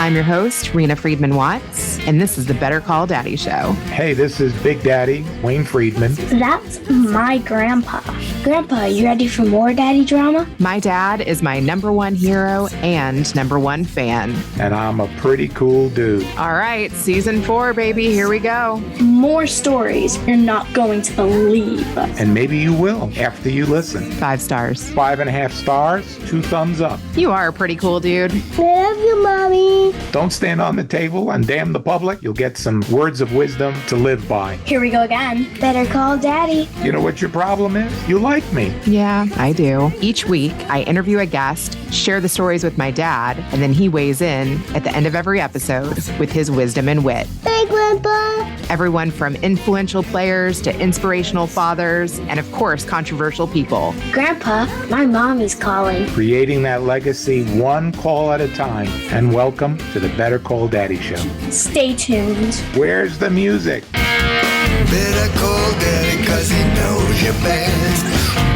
I'm your host, Reena Friedman-Watts, and this is the Better Call Daddy Show. Hey, this is Big Daddy, Wayne Friedman. That's my grandpa. Grandpa, you ready for more daddy drama? My dad is my number one hero and number one fan. And I'm a pretty cool dude. All right, season 4, baby, here we go. More stories you're not going to believe. And maybe you will after you listen. 5 stars. 5.5 stars, 2 thumbs up. You are a pretty cool dude. Love you, Mommy. Don't stand on the table and damn the public. You'll get some words of wisdom to live by. Here we go again. Better call Daddy. You know what your problem is? You like me. Yeah, I do. Each week, I interview a guest, share the stories with my dad, and then he weighs in at the end of every episode with his wisdom and wit. Hey, Grandpa. Everyone from influential players to inspirational fathers, and of course, controversial people. Grandpa, my mommy's calling. Creating that legacy one call at a time. And welcome to the Better Call Daddy Show. Stay tuned. Where's the music? Better call Daddy cause he knows you best.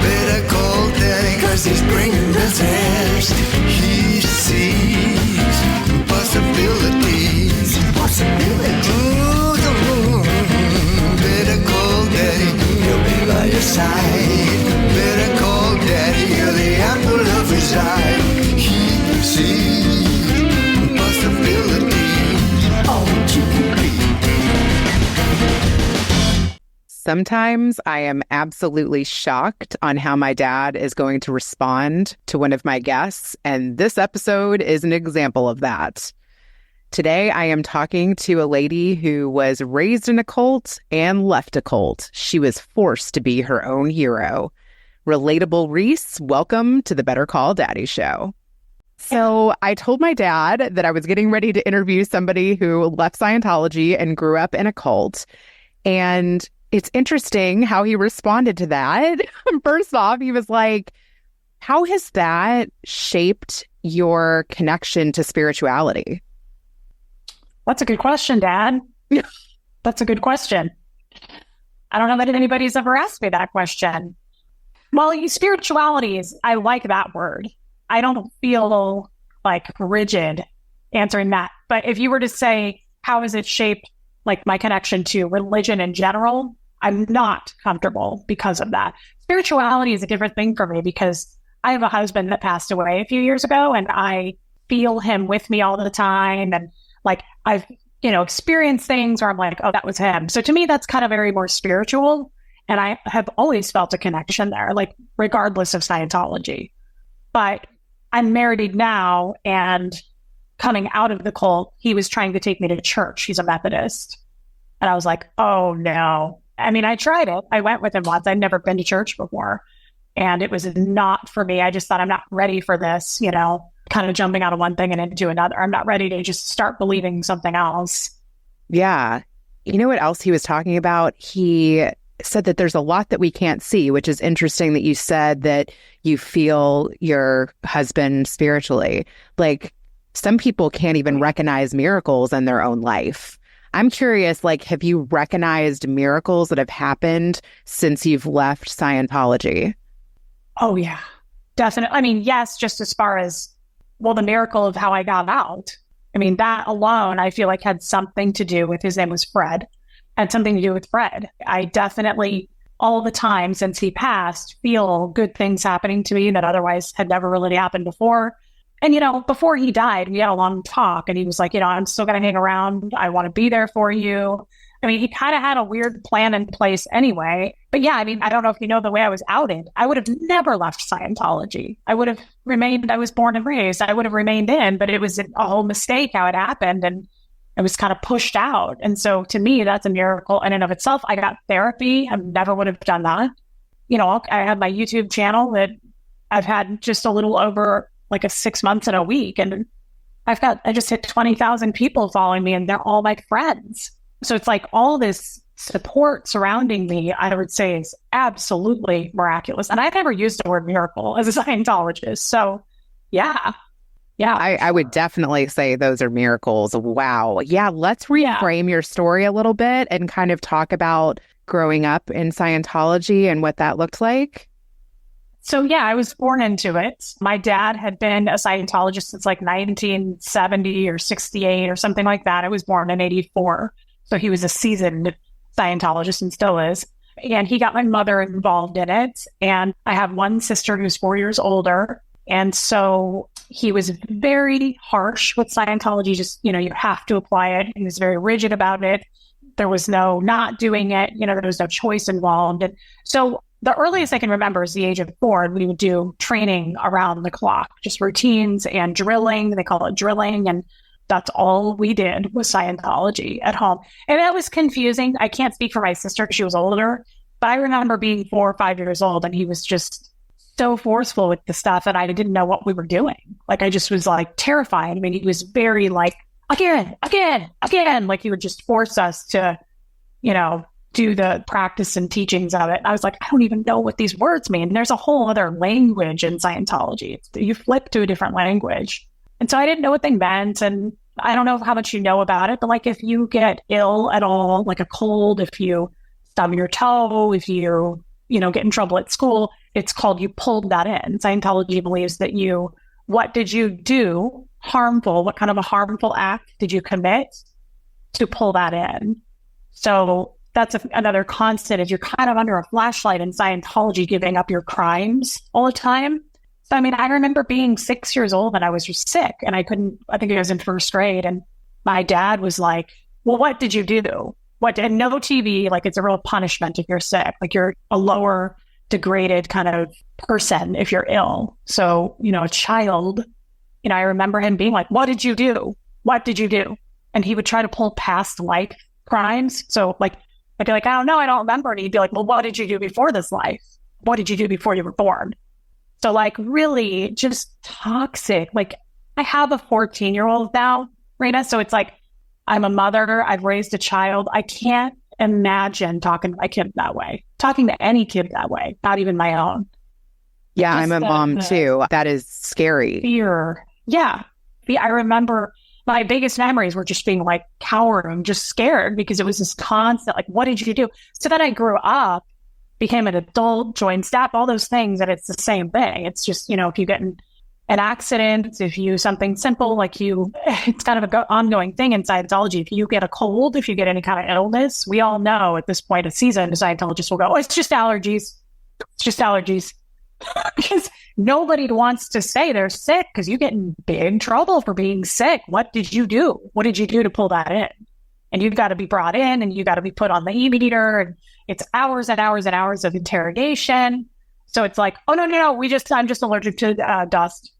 Better call Daddy cause he's bringing the test. He sees possibilities. Ooh, better call Daddy, he'll be by your side. Better call Daddy, you're the apple of his eye. He sees possibilities. Oh, you can agree. Sometimes I am absolutely shocked on how my dad is going to respond to one of my guests, and this episode is an example of that. Today, I am talking to a lady who was raised in a cult and left a cult. She was forced to be her own hero. Relatable Reese, welcome to the Better Call Daddy Show. So I told my dad that I was getting ready to interview somebody who left Scientology and grew up in a cult, and it's interesting how he responded to that. First off, he was like, how has that shaped your connection to spirituality? That's a good question, Dad. That's a good question. I don't know that anybody's ever asked me that question. Well, spirituality is, I like that word. I don't feel like rigid answering that. But if you were to say, how has it shaped like my connection to religion in general, I'm not comfortable because of that. Spirituality is a different thing for me because I have a husband that passed away a few years ago and I feel him with me all the time. And like, I've, experienced things where I'm like, oh, that was him. So to me, that's kind of very more spiritual. And I have always felt a connection there, like regardless of Scientology. But I'm married now, and coming out of the cult, he was trying to take me to church. He's a Methodist. And I was like, oh no. I mean, I tried it. I went with him once. I'd never been to church before. And it was not for me. I just thought I'm not ready for this, kind of jumping out of one thing and into another. I'm not ready to just start believing something else. Yeah. You know what else he was talking about? He said that there's a lot that we can't see, which is interesting that you said that you feel your husband spiritually. Like, some people can't even recognize miracles in their own life. I'm curious, have you recognized miracles that have happened since you've left Scientology? Oh, yeah, definitely. I mean, yes, just as far as, the miracle of how I got out. I mean, that alone, I feel like had something to do with, his name was Fred, had something to do with Fred. I definitely, all the time since he passed, feel good things happening to me that otherwise had never really happened before. And, before he died, we had a long talk and he was like, I'm still going to hang around. I want to be there for you. I mean, he kind of had a weird plan in place anyway. But yeah, I mean, I don't know if you know the way I was outed. I would have never left Scientology. I would have remained, I was born and raised. I would have remained in, but it was a whole mistake how it happened. And I was kind of pushed out. And so to me, that's a miracle in and of itself. I got therapy. I never would have done that. I had my YouTube channel that I've had just a little over like 6 months and a week. And I just hit 20,000 people following me and they're all my friends. So it's like all this support surrounding me, I would say is absolutely miraculous. And I've never used the word miracle as a Scientologist. So yeah. I would definitely say those are miracles. Wow. Yeah. Let's reframe your story a little bit and kind of talk about growing up in Scientology and what that looked like. So yeah, I was born into it. My dad had been a Scientologist since like 1970 or 68 or something like that. I was born in 84. So he was a seasoned Scientologist and still is. And he got my mother involved in it. And I have one sister who's 4 years older. And so he was very harsh with Scientology. Just, you have to apply it. He was very rigid about it. There was no not doing it. There was no choice involved. And so the earliest I can remember is the age of 4, and we would do training around the clock, just routines and drilling. They call it drilling. And that's all we did was Scientology at home. And that was confusing. I can't speak for my sister because she was older, but I remember being 4 or 5 years old, and he was just so forceful with the stuff, and I didn't know what we were doing. Like, I just was like terrified. I mean, he was very like, again. Like, he would just force us to, do the practice and teachings of it. I was like, I don't even know what these words mean. There's a whole other language in Scientology. You flip to a different language. And so I didn't know what they meant. And I don't know how much you know about it, but like, if you get ill at all, like a cold, if you stub your toe, if you, get in trouble at school, it's called you pulled that in. Scientology believes that what did you do harmful? What kind of a harmful act did you commit to pull that in? So that's another constant, is you're kind of under a flashlight in Scientology, giving up your crimes all the time. So, I mean, I remember being 6 years old and I was just sick, and I think I was in first grade, and my dad was like, well, what did you do? And no TV, like, it's a real punishment if you're sick. Like, you're a lower degraded kind of person if you're ill. So, a child, I remember him being like, what did you do? What did you do? And he would try to pull past life crimes. So, like, I'd be like, I don't know, I don't remember. And he'd be like, well, what did you do before this life? What did you do before you were born? So, like, really just toxic. Like, I have a 14-year-old now, Reena. So it's like, I'm a mother. I've raised a child. I can't imagine talking to my kid that way, talking to any kid that way, not even my own. Yeah, I'm a mom too. That is scary. Fear. Yeah. I remember my biggest memories were just being like cowering, just scared, because it was this constant, like, what did you do? So then I grew up, became an adult, joined staff, all those things, and it's the same thing. It's just, if you get in an accident, if you something simple, like it's kind of an ongoing thing in Scientology. If you get a cold, if you get any kind of illness, we all know at this point of season, the Scientologists will go, oh, it's just allergies. It's just allergies. Because nobody wants to say they're sick, because you get in big trouble for being sick. What did you do? What did you do to pull that in? And you've got to be brought in, and you've got to be put on the e-meter, and it's hours and hours and hours of interrogation. So it's like, oh, no, I'm just allergic to dust.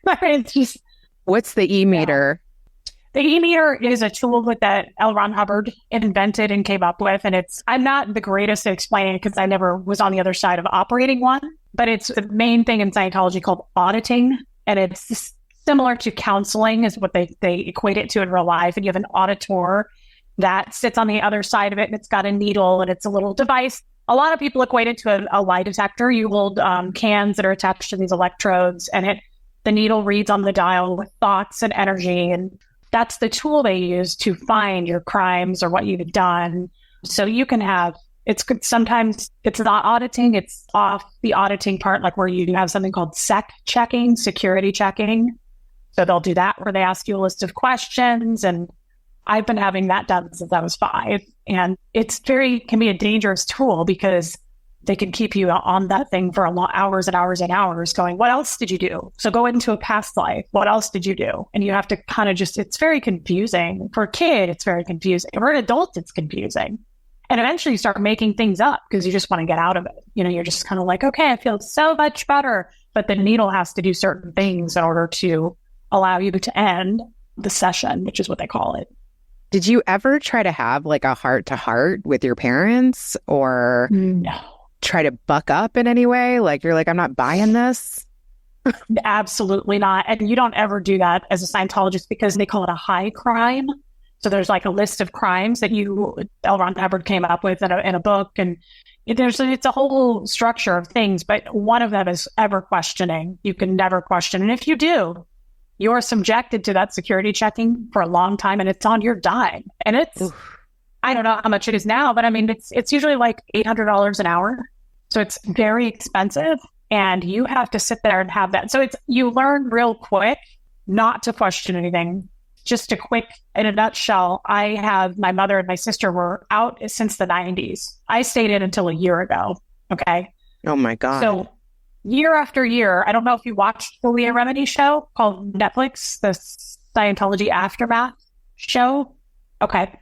It's just. What's the e-meter? Yeah. The e-meter is a tool that L Ron Hubbard invented and came up with. And I'm not the greatest at explaining it, because I never was on the other side of operating one. But it's the main thing in Scientology called auditing. And it's similar to counseling is what they equate it to in real life. And you have an auditor that sits on the other side of it, and it's got a needle, and it's a little device. A lot of people equate it to a lie detector. You hold cans that are attached to these electrodes, and the needle reads on the dial with thoughts and energy. And that's the tool they use to find your crimes or what you've done. So you can have, sometimes it's not auditing, it's off the auditing part, like where you have something called checking, security checking. So they'll do that, where they ask you a list of questions. And I've been having that done since I was 5. And can be a dangerous tool, because they can keep you on that thing for hours and hours and hours going, what else did you do? So go into a past life. What else did you do? And you have to kind of it's very confusing. For a kid, it's very confusing. For an adult, it's confusing. And eventually you start making things up because you just want to get out of it. You're just kind of like, okay, I feel so much better. But the needle has to do certain things in order to allow you to end the session, which is what they call it. Did you ever try to have like a heart-to-heart with your parents, or No. Try to buck up in any way? Like, you're like, I'm not buying this? Absolutely not. And you don't ever do that as a Scientologist, because they call it a high crime. So there's like a list of crimes that L Ron Hubbard came up with in a book. And it's a whole structure of things, but one of them is ever questioning. You can never question. And if you do, you're subjected to that security checking for a long time, and it's on your dime. And I don't know how much it is now, but I mean, it's usually like $800 an hour. So it's very expensive. And you have to sit there and have that. So you learn real quick not to question anything. Just in a nutshell, my mother and my sister were out since the 90s. I stayed in until a year ago. Okay. Oh my God. So year after year, I don't know if you watched the Leah Remini show called Netflix, the Scientology Aftermath show. Okay.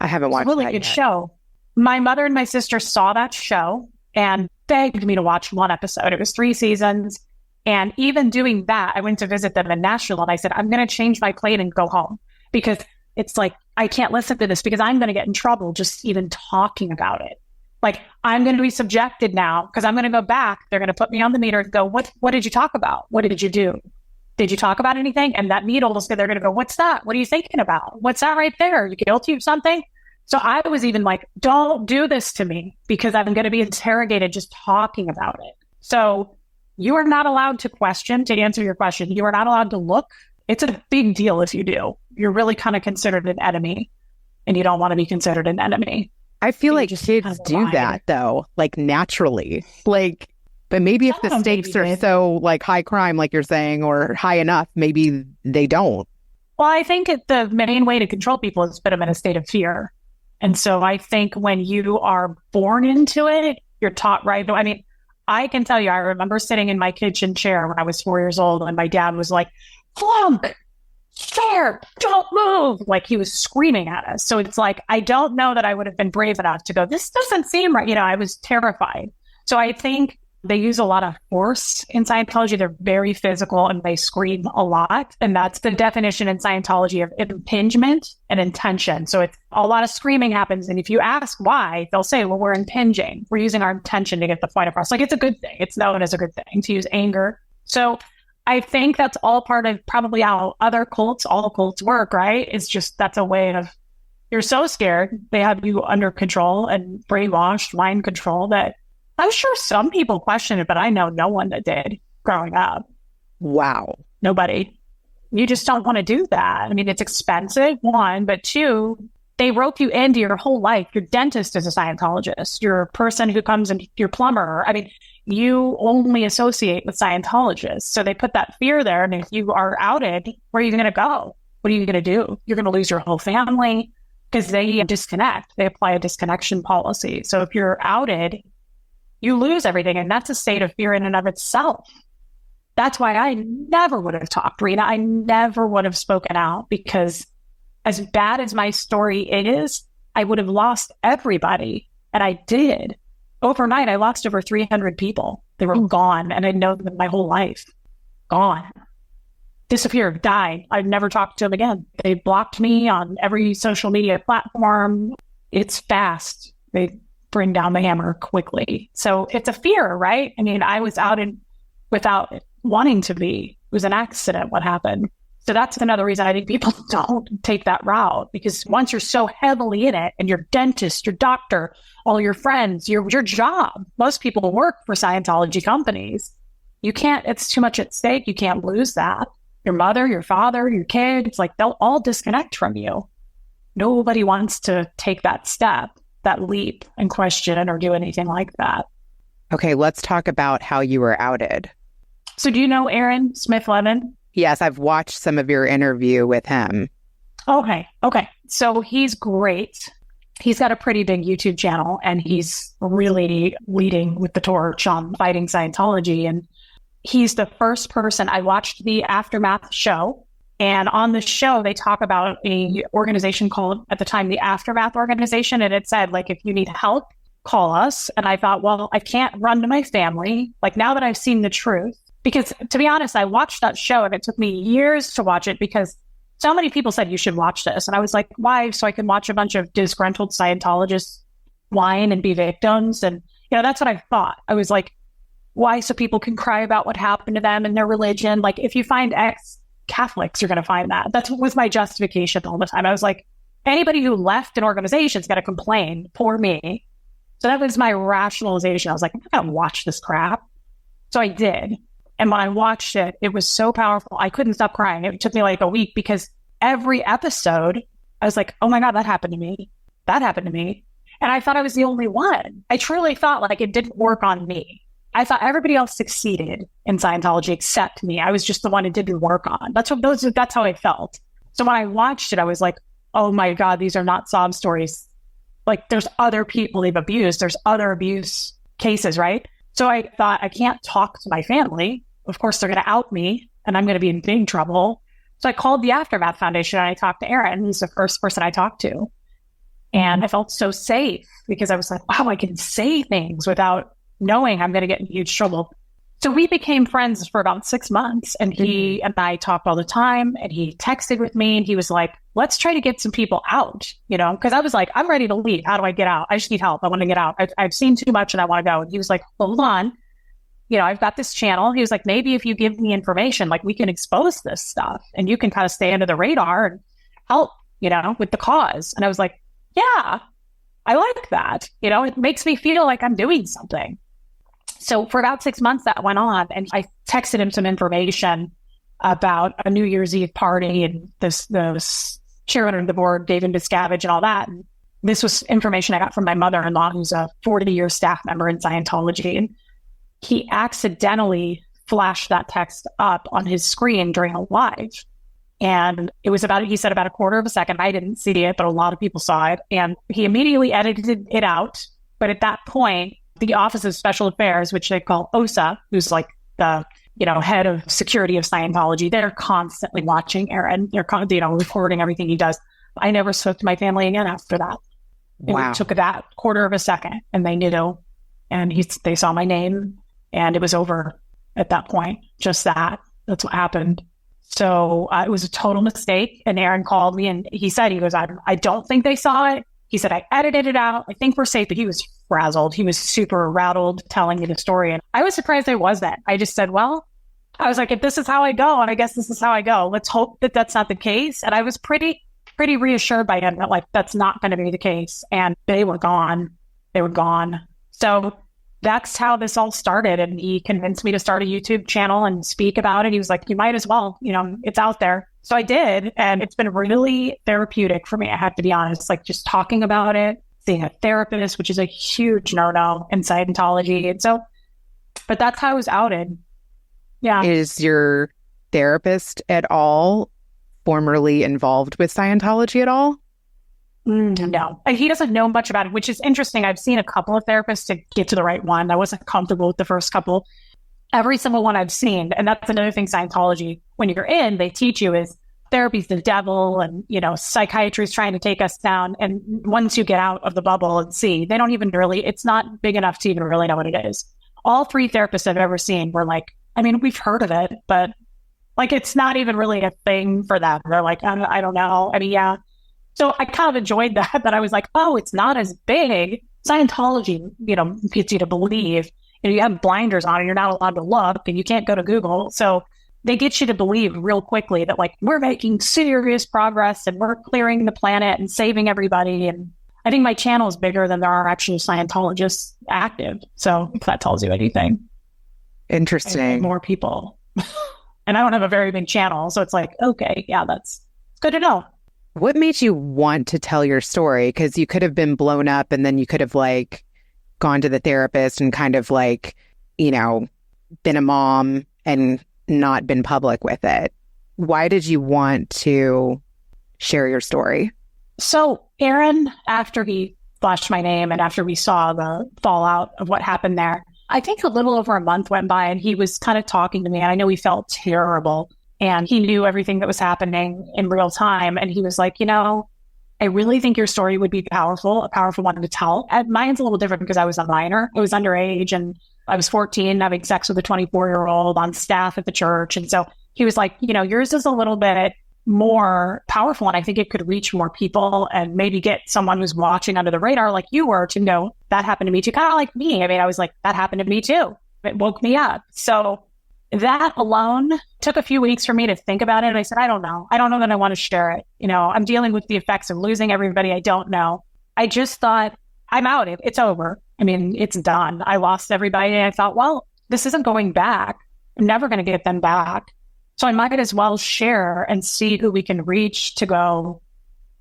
I haven't watched It's a really that good yet. show. My mother and my sister saw that show and begged me to watch one episode. It was 3 seasons. And even doing that, I went to visit them in Nashville and I said, I'm going to change my plane and go home because it's like, I can't listen to this because I'm going to get in trouble just even talking about it. Like, I'm going to be subjected now because I'm going to go back. They're going to put me on the meter and go, what did you talk about? What did you do? Did you talk about anything? And that needle, they're going to go, what's that? What are you thinking about? What's that right there? Are you guilty of something? So I was even like, don't do this to me because I'm going to be interrogated just talking about it. So you are not allowed to question, to answer your question. You are not allowed to look. It's a big deal if you do. You're really kind of considered an enemy and you don't want to be considered an enemy. I feel like just kids kind of do lie. that though, like naturally. Like, but maybe if Some the of them stakes maybe are did. so like high crime, like you're saying, or high enough, maybe they don't. Well, I think the main way to control people is put them in a state of fear. And so I think when you are born into it, you're taught right. I mean, I can tell you, I remember sitting in my kitchen chair when I was 4 years old and my dad was like, flunk, chair, don't move. Like he was screaming at us. So it's like, I don't know that I would have been brave enough to go, this doesn't seem right. I was terrified. So I think they use a lot of force in Scientology. They're very physical and they scream a lot. And that's the definition in Scientology of impingement and intention. So it's a lot of screaming happens. And if you ask why, they'll say, well, we're impinging. We're using our intention to get the point across. Like it's a good thing. It's known as a good thing to use anger. So I think that's all part of probably how other cults, all cults work, right? It's just that's a way of, you're so scared. They have you under control and brainwashed, mind control that I'm sure some people question it, but I know no one that did growing up. Wow. Nobody. You just don't want to do that. I mean, it's expensive, one, but two, they rope you into your whole life. Your dentist is a Scientologist. Your person who comes in, your plumber. I mean, you only associate with Scientologists. So they put that fear there. And if you are outed, where are you going to go? What are you going to do? You're going to lose your whole family because they disconnect. They apply a disconnection policy. So if you're outed, you lose everything. And that's a state of fear in and of itself. That's why I never would have talked, Reena. I never would have spoken out because as bad as my story is, I would have lost everybody. And I did. Overnight, I lost over 300 people. They were gone. And I'd known them my whole life. Gone. Disappeared. Died. I'd never talked to them again. They blocked me on every social media platform. It's fast. They bring down the hammer quickly. So it's a fear, right? I mean, I was outed without wanting to be. It was an accident what happened. So that's another reason I think people don't take that route, because once you're so heavily in it and your dentist, your doctor, all your friends, your job, most people work for Scientology companies. You can't, it's too much at stake. You can't lose that. Your mother, your father, your kids, like they'll all disconnect from you. Nobody wants to take that step, that leap and question or do anything like that. Okay, let's talk about how you were outed. So do you know Aaron Smith-Levin? Yes, I've watched some of your interview with him. Okay. So he's great. He's got a pretty big YouTube channel and he's really leading with the torch on fighting Scientology. And he's the first person. I watched the Aftermath show, and on the show, they talk about a organization called, at the time, the Aftermath Organization. And it said, like, if you need help, call us. And I thought, well, I can't run to my family. Like, now that I've seen the truth, because to be honest, I watched that show and it took me years to watch it because so many people said you should watch this. And I was like, why? So I can watch a bunch of disgruntled Scientologists whine and be victims. And, that's what I thought. I was like, why? So people can cry about what happened to them and their religion. Like, if you find ex-Catholics, you're going to find that. That was my justification all the time. I was like, anybody who left an organization is going to complain. Poor me. So that was my rationalization. I was like, I'm not going to watch this crap. So I did. And when I watched it, it was so powerful. I couldn't stop crying. It took me like a week because every episode, I was like, oh my God, that happened to me. That happened to me. And I thought I was the only one. I truly thought like it didn't work on me. I thought everybody else succeeded in Scientology except me. I was just the one it didn't work on. That's how I felt. So when I watched it, I was like, oh my God, these are not sob stories. Like there's other people they've abused. There's other abuse cases, right? So I thought, I can't talk to my family. Of course, they're going to out me and I'm going to be in big trouble. So I called the Aftermath Foundation and I talked to Aaron. He's the first person I talked to. And I felt so safe because I was like, wow, I can say things without knowing I'm going to get in huge trouble. So we became friends for about 6 months, and he and I talked all the time, and he texted with me, and he was like, let's try to get some people out, because I was like, I'm ready to leave. How do I get out? I just need help. I want to get out. I've seen too much and I want to go. And he was like, hold on. I've got this channel. He was like, maybe if you give me information, like we can expose this stuff and you can kind of stay under the radar and help, with the cause. And I was like, yeah, I like that. It makes me feel like I'm doing something. So for about 6 months that went on, and I texted him some information about a New Year's Eve party and this chairman of the board, David Miscavige, and all that. And this was information I got from my mother-in-law, who's a 40-year staff member in Scientology. And he accidentally flashed that text up on his screen during a live. And it was he said about a quarter of a second. I didn't see it, but a lot of people saw it. And he immediately edited it out. But at that point, the Office of Special Affairs, which they call OSA, who's like the, head of security of Scientology, they're constantly watching Aaron. They're, recording everything he does. I never spoke to my family again after that. Wow. It took that quarter of a second and they knew, and they saw my name and it was over at that point. Just that's what happened. So it was a total mistake. And Aaron called me and he goes, I don't think they saw it. He said, I edited it out. I think we're safe. But he was frazzled. He was super rattled telling me the story. And I was surprised I wasn't. I just said, well, I was like, if this is how I go, and I guess this is how I go, let's hope that that's not the case. And I was pretty reassured by him that that's not going to be the case. And they were gone. So that's how this all started. And he convinced me to start a YouTube channel and speak about it. He was like, you might as well, it's out there. So I did. And it's been really therapeutic for me. I have to be honest, just talking about it, seeing a therapist, which is a huge no-no in Scientology. And so, but that's how I was outed. Yeah. Is your therapist at all formerly involved with Scientology at all? No. He doesn't know much about it, which is interesting. I've seen a couple of therapists to get to the right one. I wasn't comfortable with the first couple. Every single one I've seen, and that's another thing Scientology, when you're in, they teach you is therapy's the devil and, psychiatry is trying to take us down. And once you get out of the bubble and see, they don't even really, it's not big enough to even really know what it is. All 3 therapists I've ever seen were like, we've heard of it, but it's not even really a thing for them. They're like, I don't know. Yeah. So I kind of enjoyed that I was like, oh, it's not as big. Scientology, gets you to believe, you have blinders on and you're not allowed to look and you can't go to Google. So they get you to believe real quickly that we're making serious progress and we're clearing the planet and saving everybody. And I think my channel is bigger than there are actually Scientologists active. So if that tells you anything. Interesting. More people. And I don't have a very big channel. So it's okay, yeah, that's good to know. What made you want to tell your story? Because you could have been blown up and then you could have gone to the therapist and kind of been a mom and not been public with it. Why did you want to share your story? So Aaron, after he flashed my name and after we saw the fallout of what happened there, I think a little over a month went by and he was kind of talking to me. And I know he felt terrible and he knew everything that was happening in real time. And he was like, I really think your story would be a powerful one to tell. Mine's a little different because I was a minor. I was underage and I was 14 having sex with a 24-year-old on staff at the church. And so he was like, yours is a little bit more powerful. And I think it could reach more people and maybe get someone who's watching under the radar like you were to know that happened to me too. Kind of like me. I was like, that happened to me too. It woke me up. So that alone took a few weeks for me to think about it. And I said, I don't know that I want to share it. I'm dealing with the effects of losing everybody I don't know. I just thought, I'm out. It's over. It's done. I lost everybody. And I thought, well, this isn't going back. I'm never going to get them back. So I might as well share and see who we can reach to go,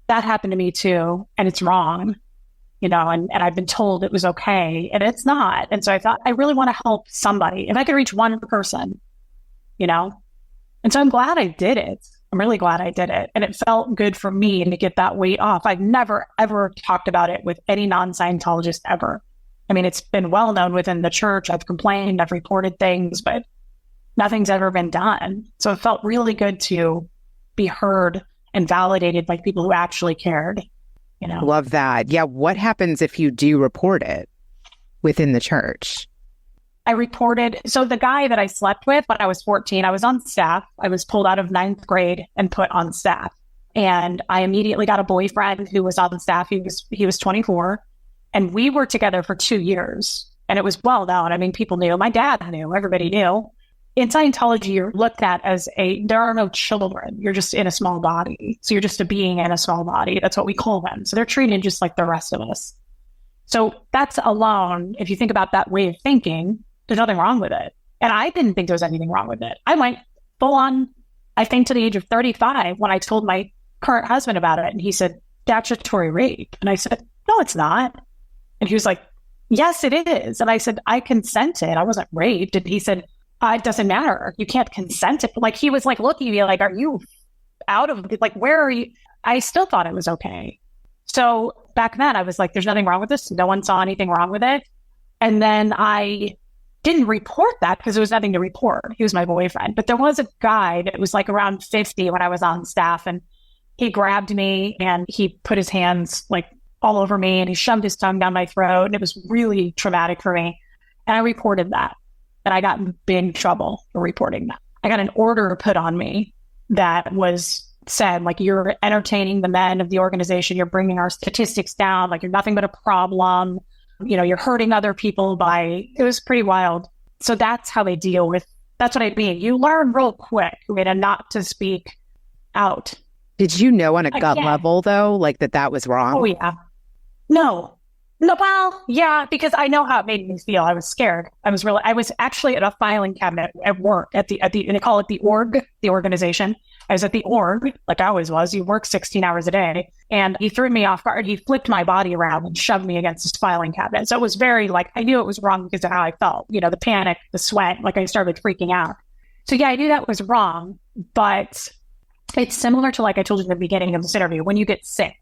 that happened to me too. And it's wrong. and I've been told it was okay, and it's not. And so I thought, I really want to help somebody. If I could reach one person, and so I'm glad I did it. I'm really glad I did it. And it felt good for me to get that weight off. I've never, ever talked about it with any non-Scientologist ever. I mean, it's been well known within the church. I've complained, I've reported things, but nothing's ever been done. So it felt really good to be heard and validated by people who actually cared. Love that. Yeah. What happens if you do report it within the church? I reported. So the guy that I slept with when I was 14, I was on staff. I was pulled out of 9th grade and put on staff. And I immediately got a boyfriend who was on staff. He was 24. And we were together for 2 years. And it was well known. I mean, people knew. My dad knew. Everybody knew. In Scientology, you're looked at as there are no children. You're just in a small body. So you're just a being in a small body. That's what we call them. So they're treated just like the rest of us. So that's alone, if you think about that way of thinking, there's nothing wrong with it. And I didn't think there was anything wrong with it. I went full on, I think, to the age of 35 when I told my current husband about it. And he said, statutory rape. And I said, no, it's not. And he was like, yes, it is. And I said, I consented. I wasn't raped. And he said, it doesn't matter. You can't consent. Like, he was like looking at me like, are you out of, like, where are you? I still thought it was okay. So back then I was like, there's nothing wrong with this. No one saw anything wrong with it. And then I didn't report that because there was nothing to report. He was my boyfriend. But there was a guy that was like around 50 when I was on staff, and he grabbed me and he put his hands like all over me and he shoved his tongue down my throat. And it was really traumatic for me. And I reported that. And I got in big trouble for reporting that. I got an order put on me that said, like, you're entertaining the men of the organization. You're bringing our statistics down. Like, you're nothing but a problem. You're hurting other people it was pretty wild. So that's how they deal with, that's what I mean. You learn real quick, not to speak out. Did you know on a gut level, though, like that was wrong? Oh, yeah. No, well, yeah, because I know how it made me feel. I was scared. I was actually at a filing cabinet at work and they call it the org, the organization. I was at the org, like I always was. You work 16 hours a day. And he threw me off guard. He flipped my body around and shoved me against his filing cabinet. So it was very I knew it was wrong because of how I felt, the panic, the sweat, like I started freaking out. So yeah, I knew that was wrong, but it's similar to, like I told you in the beginning of this interview, when you get sick.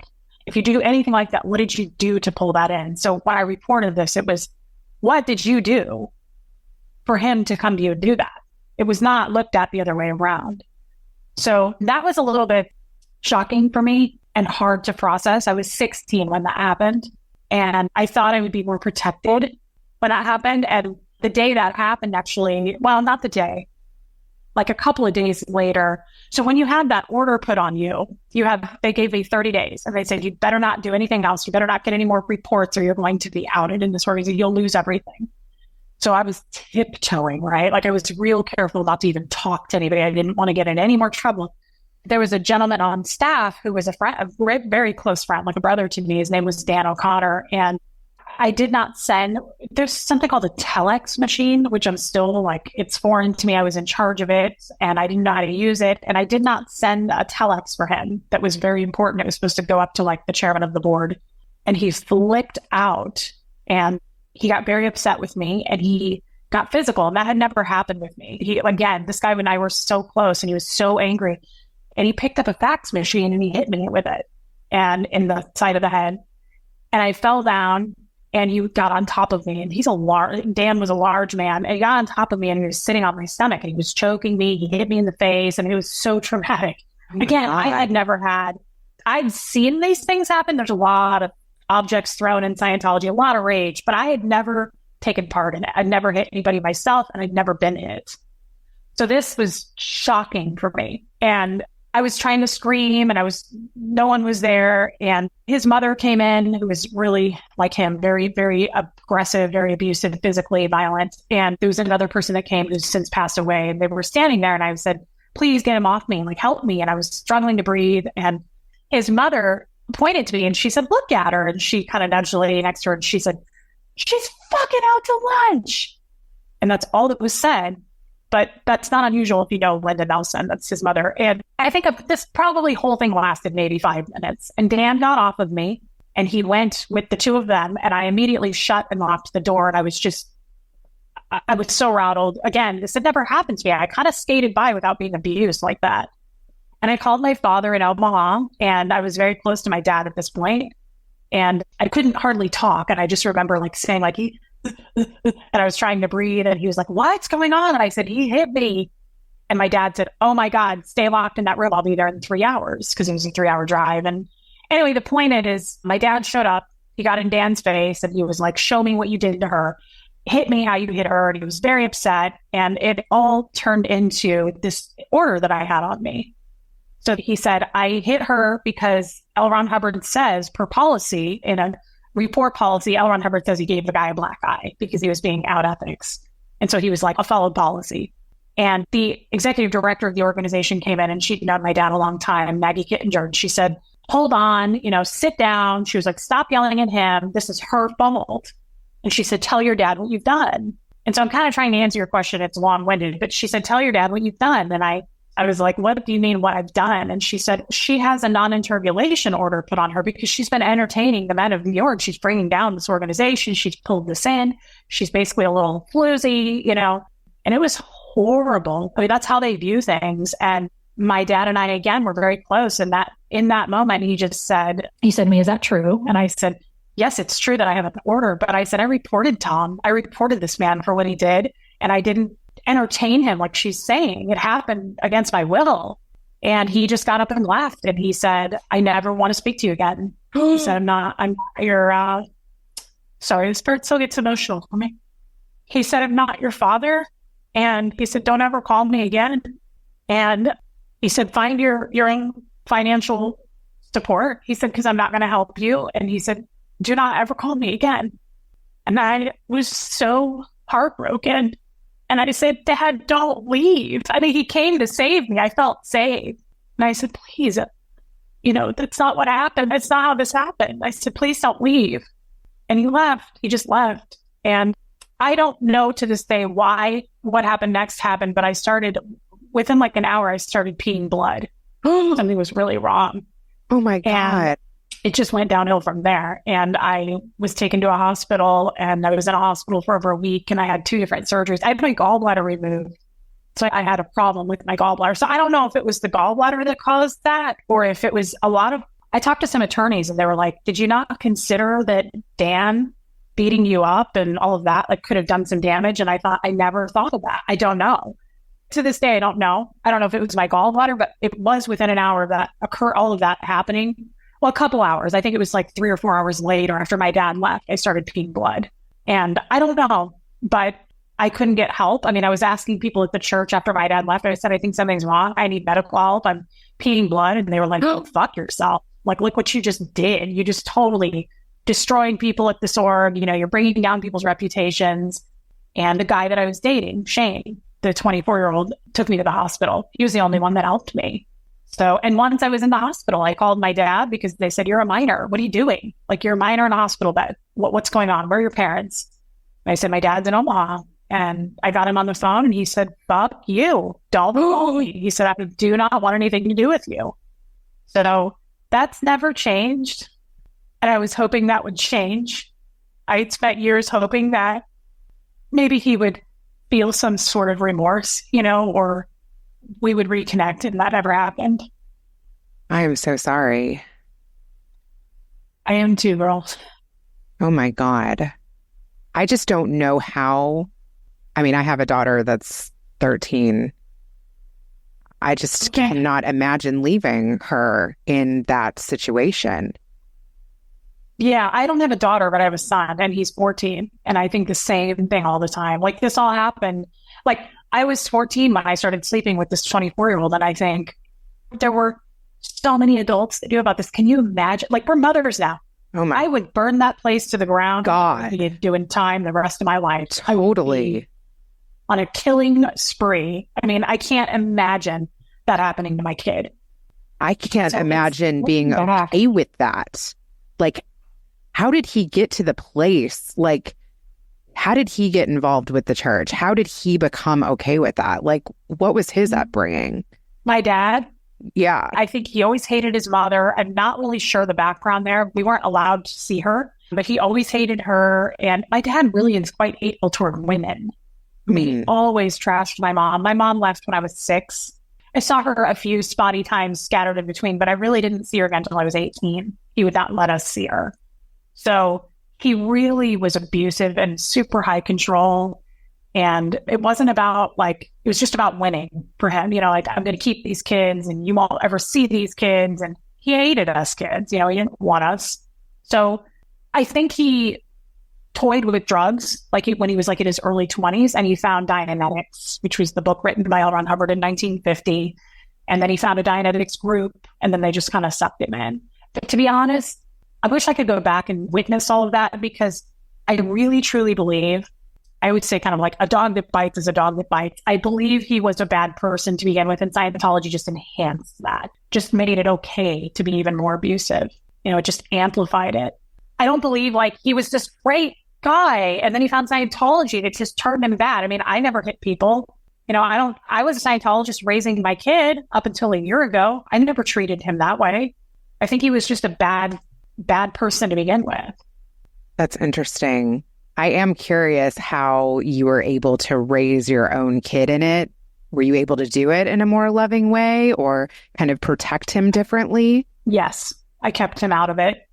If you do anything like that, what did you do to pull that in? So when I reported this, it was, what did you do for him to come to you and do that? It was not looked at the other way around. So that was a little bit shocking for me and hard to process. I was 16 when that happened, and I thought I would be more protected when that happened. And the day that happened, actually, well, not the day, like a couple of days later. So when you had that order put on you, they gave me 30 days and they said, you better not do anything else. You better not get any more reports or you're going to be outed in this organization. You'll lose everything. So I was tiptoeing, right? Like, I was real careful not to even talk to anybody. I didn't want to get in any more trouble. There was a gentleman on staff who was a friend, a very close friend, like a brother to me. His name was Dan O'Connor. And I did not there's something called a telex machine, which I'm still it's foreign to me. I was in charge of it and I didn't know how to use it. And I did not send a telex for him. That was very important. It was supposed to go up to the chairman of the board, and he flipped out and he got very upset with me and he got physical. And that had never happened with me. This guy and I were so close and he was so angry, and he picked up a fax machine and he hit me with it and in the side of the head. And I fell down. And he got on top of me, and Dan was a large man, and he got on top of me and he was sitting on my stomach and he was choking me. He hit me in the face, and it was so traumatic. Again, I'd seen these things happen. There's a lot of objects thrown in Scientology, a lot of rage, but I had never taken part in it. I'd never hit anybody myself, and I'd never been hit. So this was shocking for me. And I was trying to scream and no one was there. And his mother came in, who was really like him, very, very aggressive, very abusive, physically violent. And there was another person that came who's since passed away, and they were standing there. And I said, please get him off me, help me. And I was struggling to breathe. And his mother pointed to me and she said, look at her. And she kind of nudged the lady next to her and she said, she's fucking out to lunch. And that's all that was said. But that's not unusual if you know Linda Nelson. That's his mother. And I think this whole thing lasted maybe 5 minutes. And Dan got off of me And he went with the two of them, and I immediately shut and locked the door. And I was so rattled. Again, this had never happened to me. I kind of skated by without being abused like that. And I called my father in Omaha, and I was very close to my dad at this point, and I couldn't hardly talk. And I just remember like saying like, and I was trying to breathe, and he was like, what's going on? And I said, he hit me. And my dad said, oh my God, stay locked in that room. I'll be there in 3 hours, because it was a 3-hour drive. And anyway, the point is, my dad showed up. He got in Dan's face, and he was like, show me what you did to her. Hit me how you hit her. And he was very upset. And it all turned into this order that I had on me. So he said, I hit her because L Ron Hubbard says, per policy, in a report policy, L Ron Hubbard says he gave the guy a black eye because he was being out ethics. And so he was like, a followed policy. And the executive director of the organization came in, and she'd known my dad a long time, Maggie Kittinger. And she said, hold on, sit down. She was like, stop yelling at him. This is her fault. And she said, tell your dad what you've done. And so I'm kind of trying to answer your question. It's long-winded, but she said, tell your dad what you've done. And I was like, what do you mean what I've done? And she said, she has a non-interpolation order put on her because she's been entertaining the men of the org. She's bringing down this organization. She's pulled this in. She's basically a little floozy, and it was horrible. I mean, that's how they view things. And my dad and I, again, were very close. And that in that moment, he said to me, is that true? And I said, yes, it's true that I have an order. But I said, I reported Tom. I reported this man for what he did. And I didn't entertain him like she's saying. It happened against my will. And he just got up and left. And he said, I never want to speak to you again. He said, I'm not your, sorry, this part still gets emotional for me. He said, I'm not your father. And he said, don't ever call me again. And he said, find your own financial support. He said, because I'm not going to help you. And he said, do not ever call me again. And I was so heartbroken. And I said, Dad, don't leave. I mean, he came to save me. I felt safe. And I said, please, that's not what happened. That's not how this happened. I said, please don't leave. And he left. He just left. And I don't know to this day why what happened next happened, but I started, within like an hour, I started peeing blood. Something was really wrong. Oh my God. And it just went downhill from there. And I was taken to a hospital, and I was in a hospital for over a week, and I had 2 different surgeries. I had my gallbladder removed. So I had a problem with my gallbladder. So I don't know if it was the gallbladder that caused that, or if it was I talked to some attorneys, and they were like, did you not consider that Dan beating you up and all of that could have done some damage? And I thought, I never thought of that. I don't know. To this day, I don't know. I don't know if it was my gallbladder, but it was within an hour that occurred, all of that happening. Well, a couple hours. I think it was like 3 or 4 hours later after my dad left, I started peeing blood. And I don't know, but I couldn't get help. I mean, I was asking people at the church after my dad left. I said, I think something's wrong. I need medical help. I'm peeing blood. And they were like, oh, fuck yourself. Like, look what you just did. You just totally destroying people at this org. You're bringing down people's reputations. And the guy that I was dating, Shane, the 24-year-old, took me to the hospital. He was the only one that helped me. So, and once I was in the hospital, I called my dad because they said, you're a minor. What are you doing? Like, you're a minor in a hospital bed. What's going on? Where are your parents? And I said, my dad's in Omaha. And I got him on the phone, and he said, fuck you. Don't call me. He said, I do not want anything to do with you. So that's never changed. And I was hoping that would change. I spent years hoping that maybe he would feel some sort of remorse, or we would reconnect, and that never happened. I am so sorry. I am too, girl. Oh my God. I just don't know how. I mean, I have a daughter that's 13. I just cannot imagine leaving her in that situation. Yeah, I don't have a daughter, but I have a son, and he's 14. And I think the same thing all the time. Like, this all happened. Like, I was 14 when I started sleeping with this 24-year-old, and I think there were so many adults that knew about this. Can you imagine? Like, we're mothers now. Oh my! I would burn that place to the ground. God, doing time the rest of my life. Totally. On a killing spree. I mean, I can't imagine that happening to my kid. I can't imagine being okay with that. Like, how did he get to the place? Like, how did he get involved with the church? How did he become okay with that? Like, what was his upbringing? My dad Yeah. I think he always hated his mother. I'm not really sure the background there. We weren't allowed to see her, but he always hated her. And my dad really is quite hateful toward women. He always trashed my mom. My mom left when I was 6. I saw her a few spotty times scattered in between, but I really didn't see her again until I was 18. He would not let us see her. So he really was abusive and super high control. And it wasn't about it was just about winning for him. You know, like, I'm going to keep these kids and you won't ever see these kids. And he hated us kids. You know, he didn't want us. So I think he toyed with drugs when he was in his early 20s, and he found Dianetics, which was the book written by L Ron Hubbard in 1950. And then he found a Dianetics group, and then they just kind of sucked him in. But to be honest, I wish I could go back and witness all of that, because I really, truly believe, I would say kind of like a dog that bites is a dog that bites. I believe he was a bad person to begin with, and Scientology just enhanced that, just made it okay to be even more abusive. You know, it just amplified it. I don't believe he was this great guy and then he found Scientology that just turned him bad. I mean, I never hit people. You know, I was a Scientologist raising my kid up until a year ago. I never treated him that way. I think he was just a bad person to begin with. That's interesting. I am curious how you were able to raise your own kid in it. Were you able to do it in a more loving way or kind of protect him differently? Yes, I kept him out of it.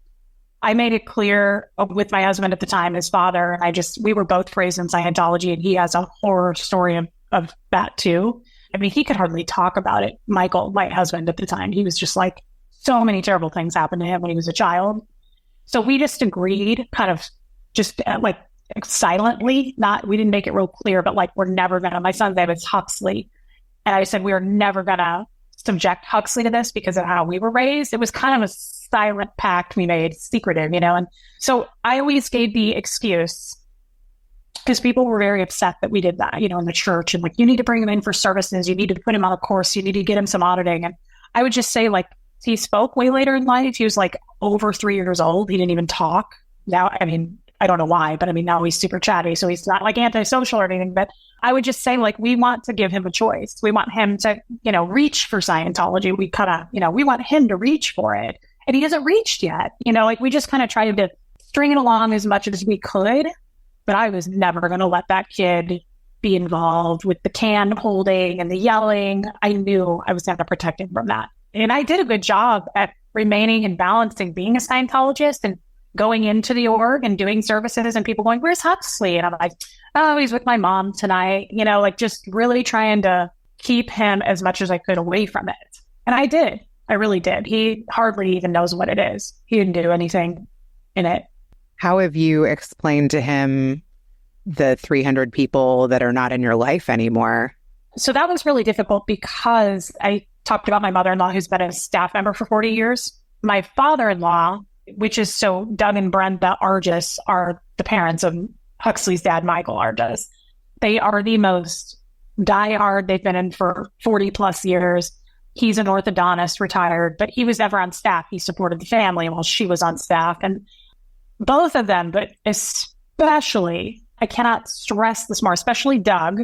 I made it clear with my husband at the time, his father, and we were both raised in Scientology, and he has a horror story of that too. I mean, he could hardly talk about it. Michael, my husband at the time, he was just so many terrible things happened to him when he was a child. So we just agreed kind of just silently, we didn't make it real clear, but we're never going to, my son's name is Huxley. And I said, we are never going to subject Huxley to this because of how we were raised. It was kind of a silent pact we made, secretive, you know? And so I always gave the excuse, because people were very upset that we did that, you know, in the church, and you need to bring him in for services. You need to put him on a course. You need to get him some auditing. And I would just say he spoke way later in life. He was over 3 years old. He didn't even talk. Now, I mean, I don't know why, but I mean, now he's super chatty. So he's not antisocial or anything, but I would just say we want to give him a choice. We want him to, you know, reach for Scientology. We kind of, you know, we want him to reach for it. And he hasn't reached yet. You know, we just kind of tried to string it along as much as we could. But I was never going to let that kid be involved with the can holding and the yelling. I knew I was going to protect him from that. And I did a good job at remaining and balancing being a Scientologist and going into the org and doing services, and people going, "Where's Huxley?" And I'm like, "Oh, he's with my mom tonight." You know, just really trying to keep him as much as I could away from it. And I did. I really did. He hardly even knows what it is. He didn't do anything in it. How have you explained to him the 300 people that are not in your life anymore? So that was really difficult because I talked about my mother-in-law, who's been a staff member for 40 years. My father-in-law, which is Doug and Brenda Argis are the parents of Huxley's dad, Michael Argis. They are the most diehard. They've been in for 40 plus years. He's an orthodontist, retired, but he was never on staff. He supported the family while she was on staff. And both of them, but especially, I cannot stress this more, especially Doug,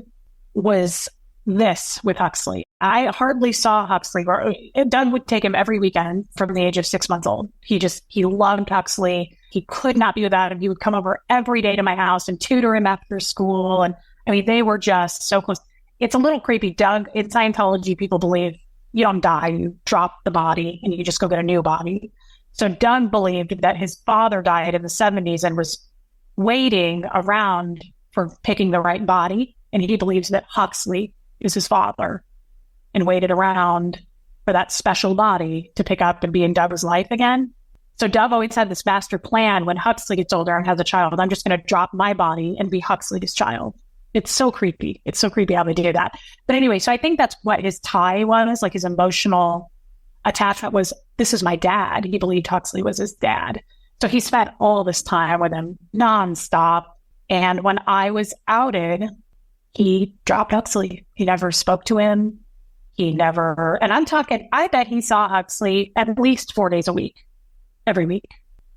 was this with Huxley. I hardly saw Huxley. Doug would take him every weekend from the age of 6 months old. He loved Huxley. He could not be without him. He would come over every day to my house and tutor him after school. And I mean, they were just so close. It's a little creepy. Doug, in Scientology, people believe you don't die, you drop the body and you just go get a new body. So Doug believed that his father died in the 70s and was waiting around for picking the right body. And he believes that Huxley is his father and waited around for that special body to pick up and be in Doug's life again. So Doug always had this master plan: when Huxley gets older and has a child, I'm just going to drop my body and be Huxley's child. It's so creepy. It's so creepy how they do that. But anyway, so I think that's what his tie was, his emotional attachment was, this is my dad. He believed Huxley was his dad. So he spent all this time with him nonstop. And when I was outed, he dropped Huxley. He never spoke to him. And I bet he saw Huxley at least 4 days a week, every week.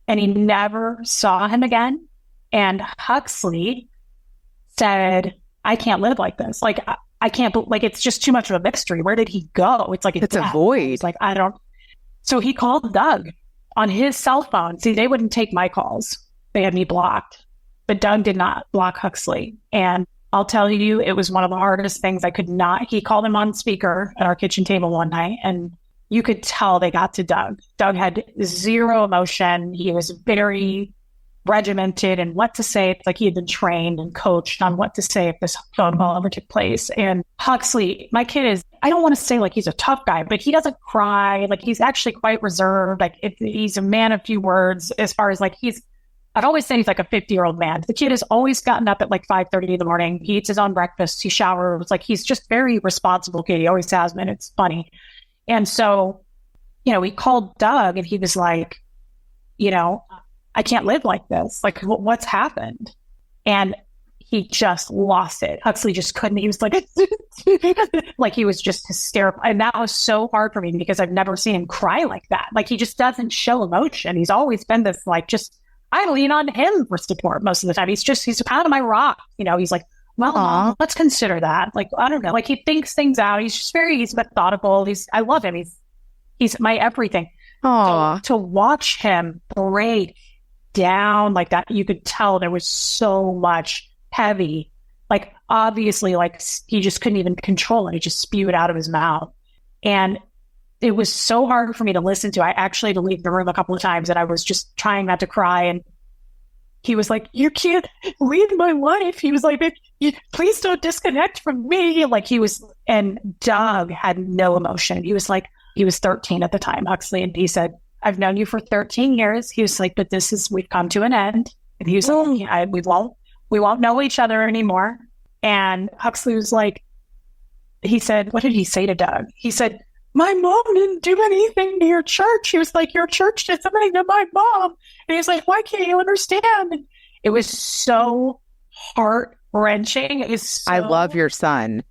And he never saw him again. And Huxley said, I can't live like this. I can't, like, it's just too much of a mystery. Where did he go? It's like, it's a void. It's like, I don't. So he called Doug on his cell phone. See, they wouldn't take my calls. They had me blocked. But Doug did not block Huxley. And I'll tell you, it was one of the hardest things. I could not. He called him on speaker at our kitchen table one night, and you could tell they got to Doug. Doug had zero emotion. He was very regimented and what to say. It's like he had been trained and coached on what to say if this phone call ever took place. And Huxley, my kid is, I don't want to say like he's a tough guy, but he doesn't cry. Like he's actually quite reserved. Like he's a man of few words as far as like I'd always say he's like a 50-year-old man. The kid has always gotten up at like 5:30 in the morning. He eats his own breakfast. He showers. Like he's just very responsible kid. He always has been. It's funny. And so, we called Doug and he was like, I can't live like this. Like what's happened? And he just lost it. Huxley just couldn't. He was like, like he was just hysterical. And that was so hard for me because I've never seen him cry like that. Like he just doesn't show emotion. He's always been this like, just, I lean on him for support most of the time. He's kind of my rock. He's like, well, let's consider that. Like, I don't know. Like he thinks things out. He's methodical. I love him. He's my everything. So, to watch him break down like that, you could tell there was so much heavy, like obviously like he just couldn't even control it. He just spewed out of his mouth. And it was so hard for me to listen to. I actually had to leave the room a couple of times and I was just trying not to cry. And he was like, you can't leave my life. He was like, please don't disconnect from me. Like and Doug had no emotion. He was 13 at the time, Huxley. And he said, I've known you for 13 years. He was like, but we've come to an end. And he was like, we won't know each other anymore. And Huxley was like, he said, what did he say to Doug? He said, my mom didn't do anything to your church. He was like, your church did something to my mom. And he's like, why can't you understand? And it was so heart-wrenching. I love your son.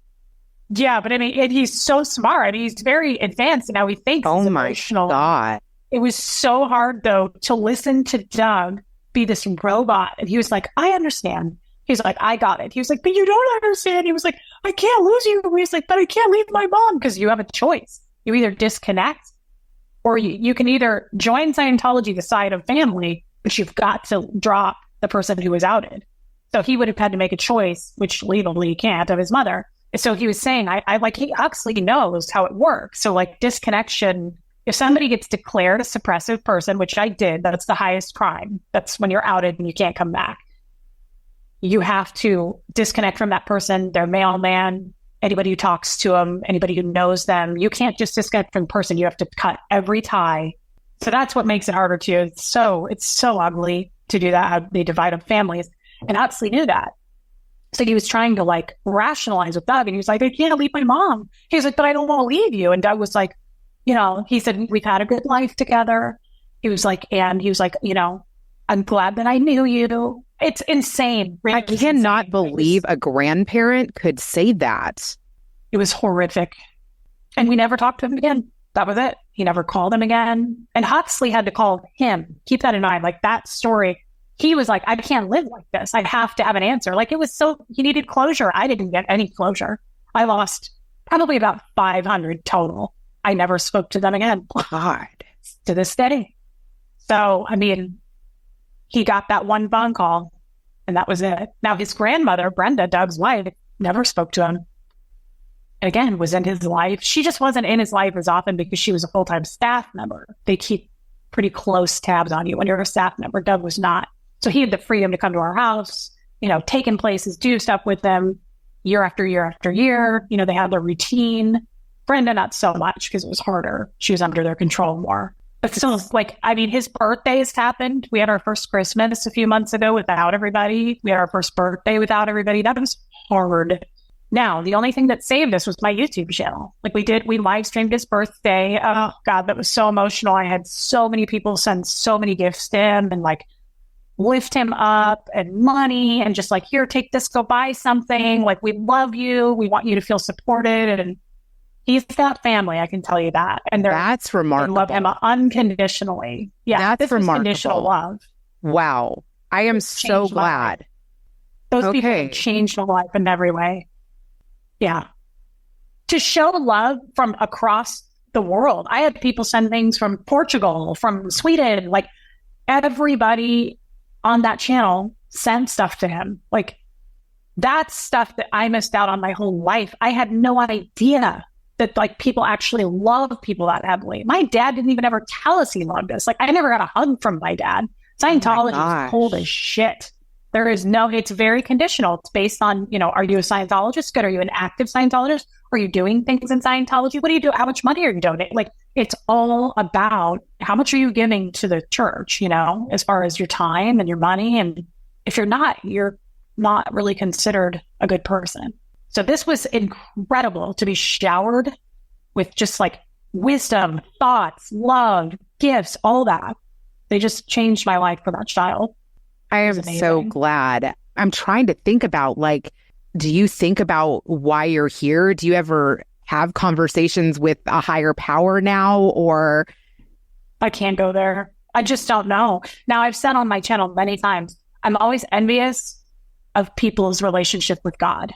Yeah, but I mean, and he's so smart. He's very advanced in how he thinks. Oh my God. It was so hard, though, to listen to Doug be this robot. And he was like, I understand. He's like, I got it. He was like, but you don't understand. He was like, I can't lose you. He's like, but I can't leave my mom because you have a choice. You either disconnect or you can either join Scientology, the side of family, but you've got to drop the person who was outed. So he would have had to make a choice, which legally he can't, of his mother. So he was saying, Huxley knows how it works. So like disconnection, if somebody gets declared a suppressive person, which I did, that's the highest crime. That's when you're outed and you can't come back. You have to disconnect from that person, their mailman, anybody who talks to them, anybody who knows them. You can't just disconnect from the person. You have to cut every tie. So that's what makes it harder too. It's so ugly to do that, how they divide up families. And Huxley knew that. So he was trying to like rationalize with Doug. And he was like, I can't leave my mom. He was like, but I don't want to leave you. And Doug was like, he said, we've had a good life together. He was like, I'm glad that I knew you. It's insane. I cannot believe a grandparent could say that. It was horrific. And we never talked to him again. That was it. He never called him again. And Huxley had to call him. Keep that in mind. Like that story, he was like, I can't live like this. I have to have an answer. Like it was he needed closure. I didn't get any closure. I lost probably about 500 total. I never spoke to them again. God. To this day. So, I mean, he got that one phone call and that was it. Now his grandmother, Brenda, Doug's wife, never spoke to him. And again, was in his life. She just wasn't in his life as often because she was a full-time staff member. They keep pretty close tabs on you when you're a staff member. Doug was not. So he had the freedom to come to our house, take in places, do stuff with them year after year after year. They had their routine. Brenda, not so much because it was harder. She was under their control more. But still, his birthdays happened. We had our first Christmas a few months ago without everybody. We had our first birthday without everybody. That was hard. Now, the only thing that saved us was my YouTube channel. We live streamed his birthday. Oh God, that was so emotional. I had so many people send so many gifts to him and lift him up and money and just here, take this, go buy something. We love you. We want you to feel supported. And he's got family, I can tell you that. And that's remarkable. They love him unconditionally. Yeah, that's remarkable. Conditional love. Wow. I am so glad. Those people changed my life in every way. Yeah. to show love from across the world. I had people send things from Portugal, from Sweden, like everybody on that channel sent stuff to him. Like that's stuff that I missed out on my whole life. I had no idea that like people actually love people that heavily. My dad didn't even ever tell us he loved us. Like I never got a hug from my dad. Scientology is cold as shit. There is no, it's very conditional. It's based on, are you a Scientologist? Good. Are you an active Scientologist? Are you doing things in Scientology? What do you do? How much money are you donating? Like, it's all about how much are you giving to the church, as far as your time and your money. And if you're not really considered a good person. So this was incredible to be showered with just like wisdom, thoughts, love, gifts, all that. They just changed my life for that child. I am so glad. I'm trying to think about, like, do you think about why you're here? Do you ever have conversations with a higher power now, or? I can't go there. I just don't know. Now, I've said on my channel many times, I'm always envious of people's relationship with God.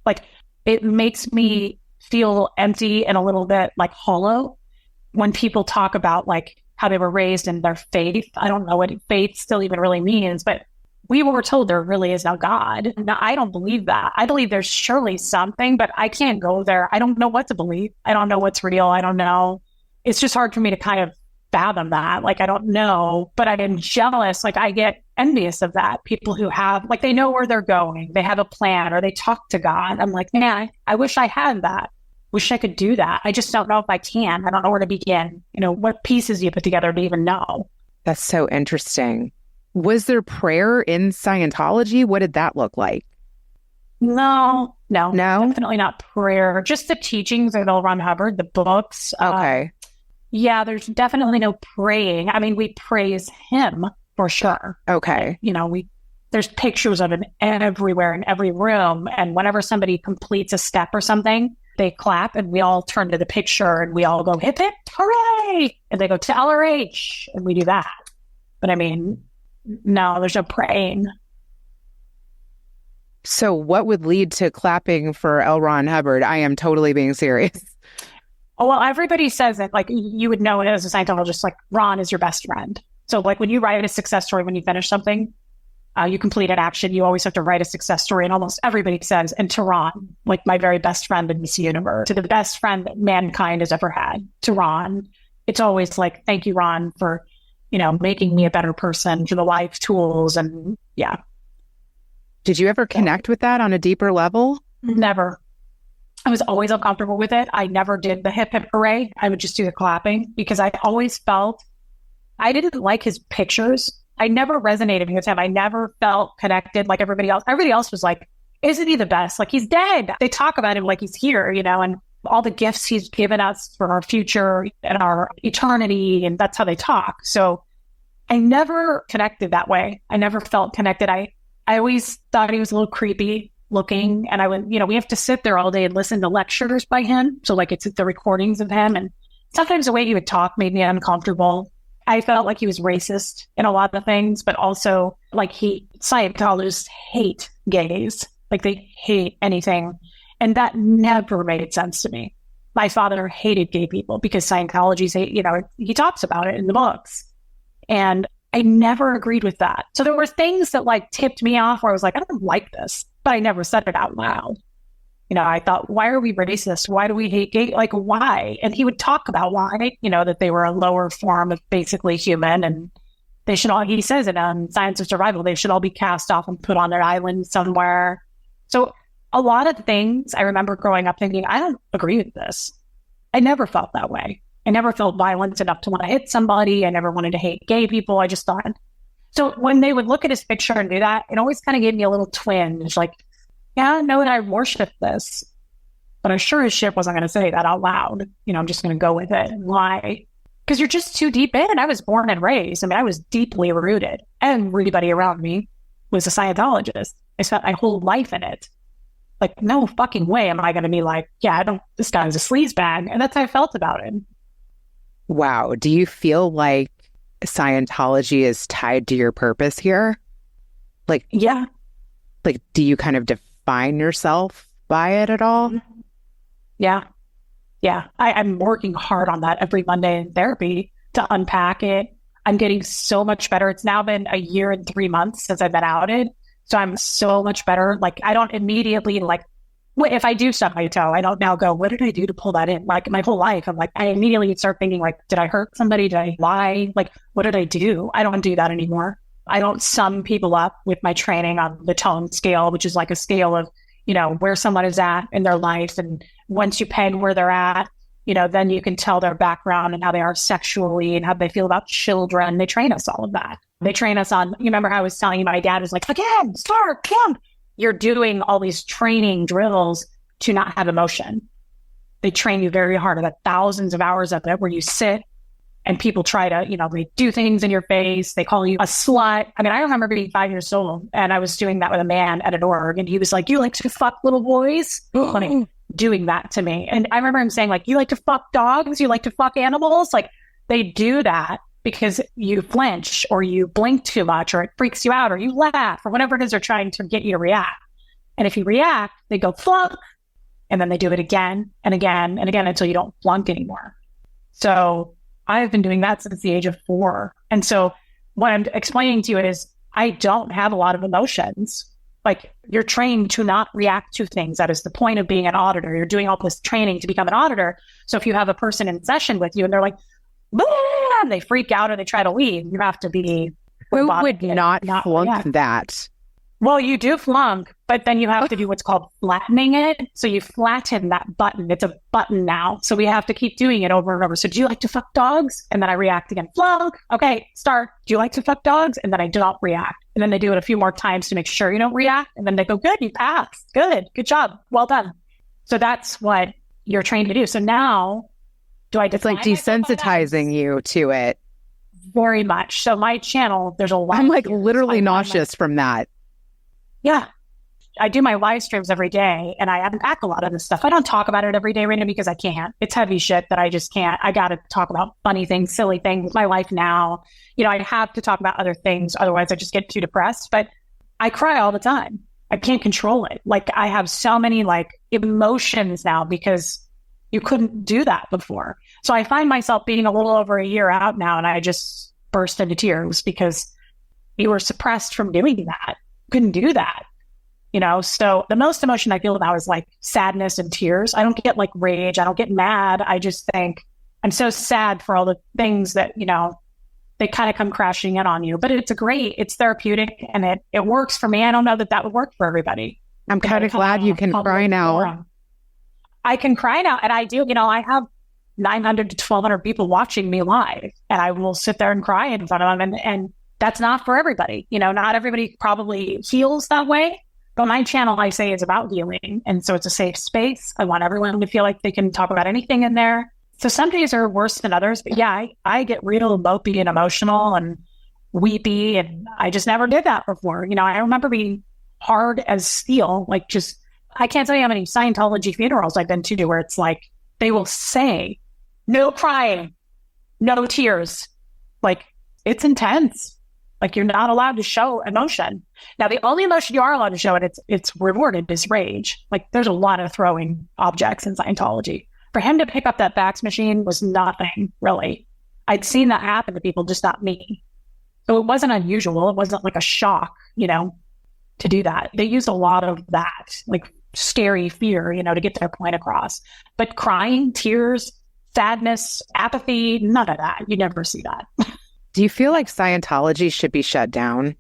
Like, it makes me feel empty and a little bit like hollow when people talk about like how they were raised in their faith. I don't know what faith still even really means, but we were told there really is no God. Now, I don't believe that. I believe there's surely something, but I can't go there. I don't know what to believe. I don't know what's real. I don't know. It's just hard for me to kind of fathom that. Like, I don't know, but I am jealous. Like, I get envious of that. People who have, like, they know where they're going. They have a plan, or they talk to God. I'm like, man, I wish I had that. Wish I could do that. I just don't know if I can. I don't know where to begin. What pieces you put together to even know. That's so interesting. Was there prayer in Scientology? What did that look like? No, definitely not prayer. Just the teachings of L Ron Hubbard, the books. Okay. Yeah, there's definitely no praying. I mean, we praise him for sure. Okay. There's pictures of him everywhere in every room. And whenever somebody completes a step or something, they clap and we all turn to the picture and we all go, hip, hip, hooray. And they go to LRH and we do that. But I mean, no, there's no praying. So what would lead to clapping for L Ron Hubbard? I am totally being serious. Oh, well, everybody says it, like, you would know it as a Scientologist, like, Ron is your best friend. So, like, when you write a success story, when you finish something, you complete an action, you always have to write a success story. And almost everybody says, and to Ron, like my very best friend in this universe, to the best friend that mankind has ever had, to Ron, it's always like, thank you, Ron, for, making me a better person, for the life tools. And yeah. Did you ever connect with that on a deeper level? Never. I was always uncomfortable with it. I never did the hip hip hooray. I would just do the clapping because I always felt I didn't like his pictures. I never resonated with him. I never felt connected like everybody else. Everybody else was like, isn't he the best? Like, he's dead. They talk about him like he's here, and all the gifts he's given us for our future and our eternity. And that's how they talk. So I never connected that way. I never felt connected. I always thought he was a little creepy looking. And I would, we have to sit there all day and listen to lectures by him. So like, it's the recordings of him. And sometimes the way he would talk made me uncomfortable. I felt like he was racist in a lot of things, but also like Scientologists hate gays. Like, they hate anything. And that never made sense to me. My father hated gay people because Scientology, he talks about it in the books. And I never agreed with that. So there were things that like tipped me off where I was like, I don't like this, but I never said it out loud. I thought, why are we racist? Why do we hate gay? Like, why? And he would talk about why, that they were a lower form of basically human, and they should all, he says it on Science of Survival, they should all be cast off and put on their island somewhere. So a lot of things I remember growing up thinking, I don't agree with this. I never felt that way. I never felt violent enough to want to hit somebody. I never wanted to hate gay people. I just thought. So when they would look at his picture and do that, it always kind of gave me a little twinge, like, yeah, I know that I worship this, but I sure as shit wasn't going to say that out loud. I'm just going to go with it. Why? Because you're just too deep in. I was born and raised. I was deeply rooted. Everybody around me was a Scientologist. I spent my whole life in it. Like, no fucking way am I going to be like, yeah, this guy's a sleazebag. And that's how I felt about it. Wow. Do you feel like Scientology is tied to your purpose here? Like, yeah. Like, do you kind of define yourself by it at all? Yeah. Yeah. I'm working hard on that every Monday in therapy to unpack it. I'm getting so much better. It's now been a year and 3 months since I've been outed. So I'm so much better. Like, I don't immediately, like, if I do stub my toe, I don't now go, what did I do to pull that in? Like, my whole life, I'm like, I immediately start thinking, like, did I hurt somebody? Did I lie? Like, what did I do? I don't do that anymore. I don't sum people up with my training on the tone scale, which is like a scale of, you know, where someone is at in their life. And once you peg where they're at, you know, then you can tell their background and how they are sexually and how they feel about children. They train us all of that. They train us on, you remember how I was telling you, my dad was like, again, start, come. You're doing all these training drills to not have emotion. They train you very hard about thousands of hours of it where you sit and people try to, you know, they do things in your face. They call you a slut. I mean, I remember being 5 years old and I was doing that with a man at an org and he was like, you like to fuck little boys? Funny. Doing that to me. And I remember him saying, like, you like to fuck dogs? You like to fuck animals? Like, they do that because you flinch or you blink too much or it freaks you out or you laugh or whatever it is they're trying to get you to react. And if you react, they go flunk and then they do it again and again and again until you don't flunk anymore. So I've been doing that since the age of 4. And so what I'm explaining to you is I don't have a lot of emotions. Like, you're trained to not react to things. That is the point of being an auditor. You're doing all this training to become an auditor. So if you have a person in session with you and they're like, and they freak out or they try to leave, you have to be... Who would not flunk react. that? Well, you do flunk, but then you have to do what's called flattening it. So you flatten that button. It's a button now. So we have to keep doing it over and over. So do you like to fuck dogs? And then I react again. Flunk. Okay, start. Do you like to fuck dogs? And then I don't react. And then they do it a few more times to make sure you don't react. And then they go, good, you passed. Good job. Well done. So that's what you're trained to do. So now, do I define It's like desensitizing you to it. Very much. So my channel, there's a lot. I'm like literally nauseous from that. Yeah. I do my live streams every day and I unpack a lot of this stuff. I don't talk about it every day, Reena, because I can't. It's heavy shit that I just can't. I got to talk about funny things, silly things, my life now. You know, I have to talk about other things. Otherwise I just get too depressed, but I cry all the time. I can't control it. Like, I have so many like emotions now because you couldn't do that before. So I find myself being a little over a year out now and I just burst into tears because you were suppressed from doing that. Couldn't do that, you know? So the most emotion I feel now is like sadness and tears. I don't get like rage. I don't get mad. I just think I'm so sad for all the things that, you know, they kind of come crashing in on you, but it's therapeutic and it works for me. I don't know that would work for everybody. I'm kind of glad you can cry now. I can cry now. And I do, you know, I have 900 to 1,200 people watching me live and I will sit there and cry in front of them. And that's not for everybody. You know, not everybody probably heals that way, but my channel, I say, is about healing. And so it's a safe space. I want everyone to feel like they can talk about anything in there. So some days are worse than others, but yeah, I get real mopey and emotional and weepy. And I just never did that before. You know, I remember being hard as steel, like just, I can't tell you how many Scientology funerals I've been to where it's like, they will say, no crying, no tears. Like, it's intense. Like, you're not allowed to show emotion. Now, the only emotion you are allowed to show, and it's rewarded, is rage. Like, there's a lot of throwing objects in Scientology. For him to pick up that fax machine was nothing, really. I'd seen that happen to people, just not me. So it wasn't unusual. It wasn't like a shock, you know, to do that. They used a lot of that, like scary fear, you know, to get their point across. But crying, tears, sadness, apathy, none of that. You never see that. Do you feel like Scientology should be shut down?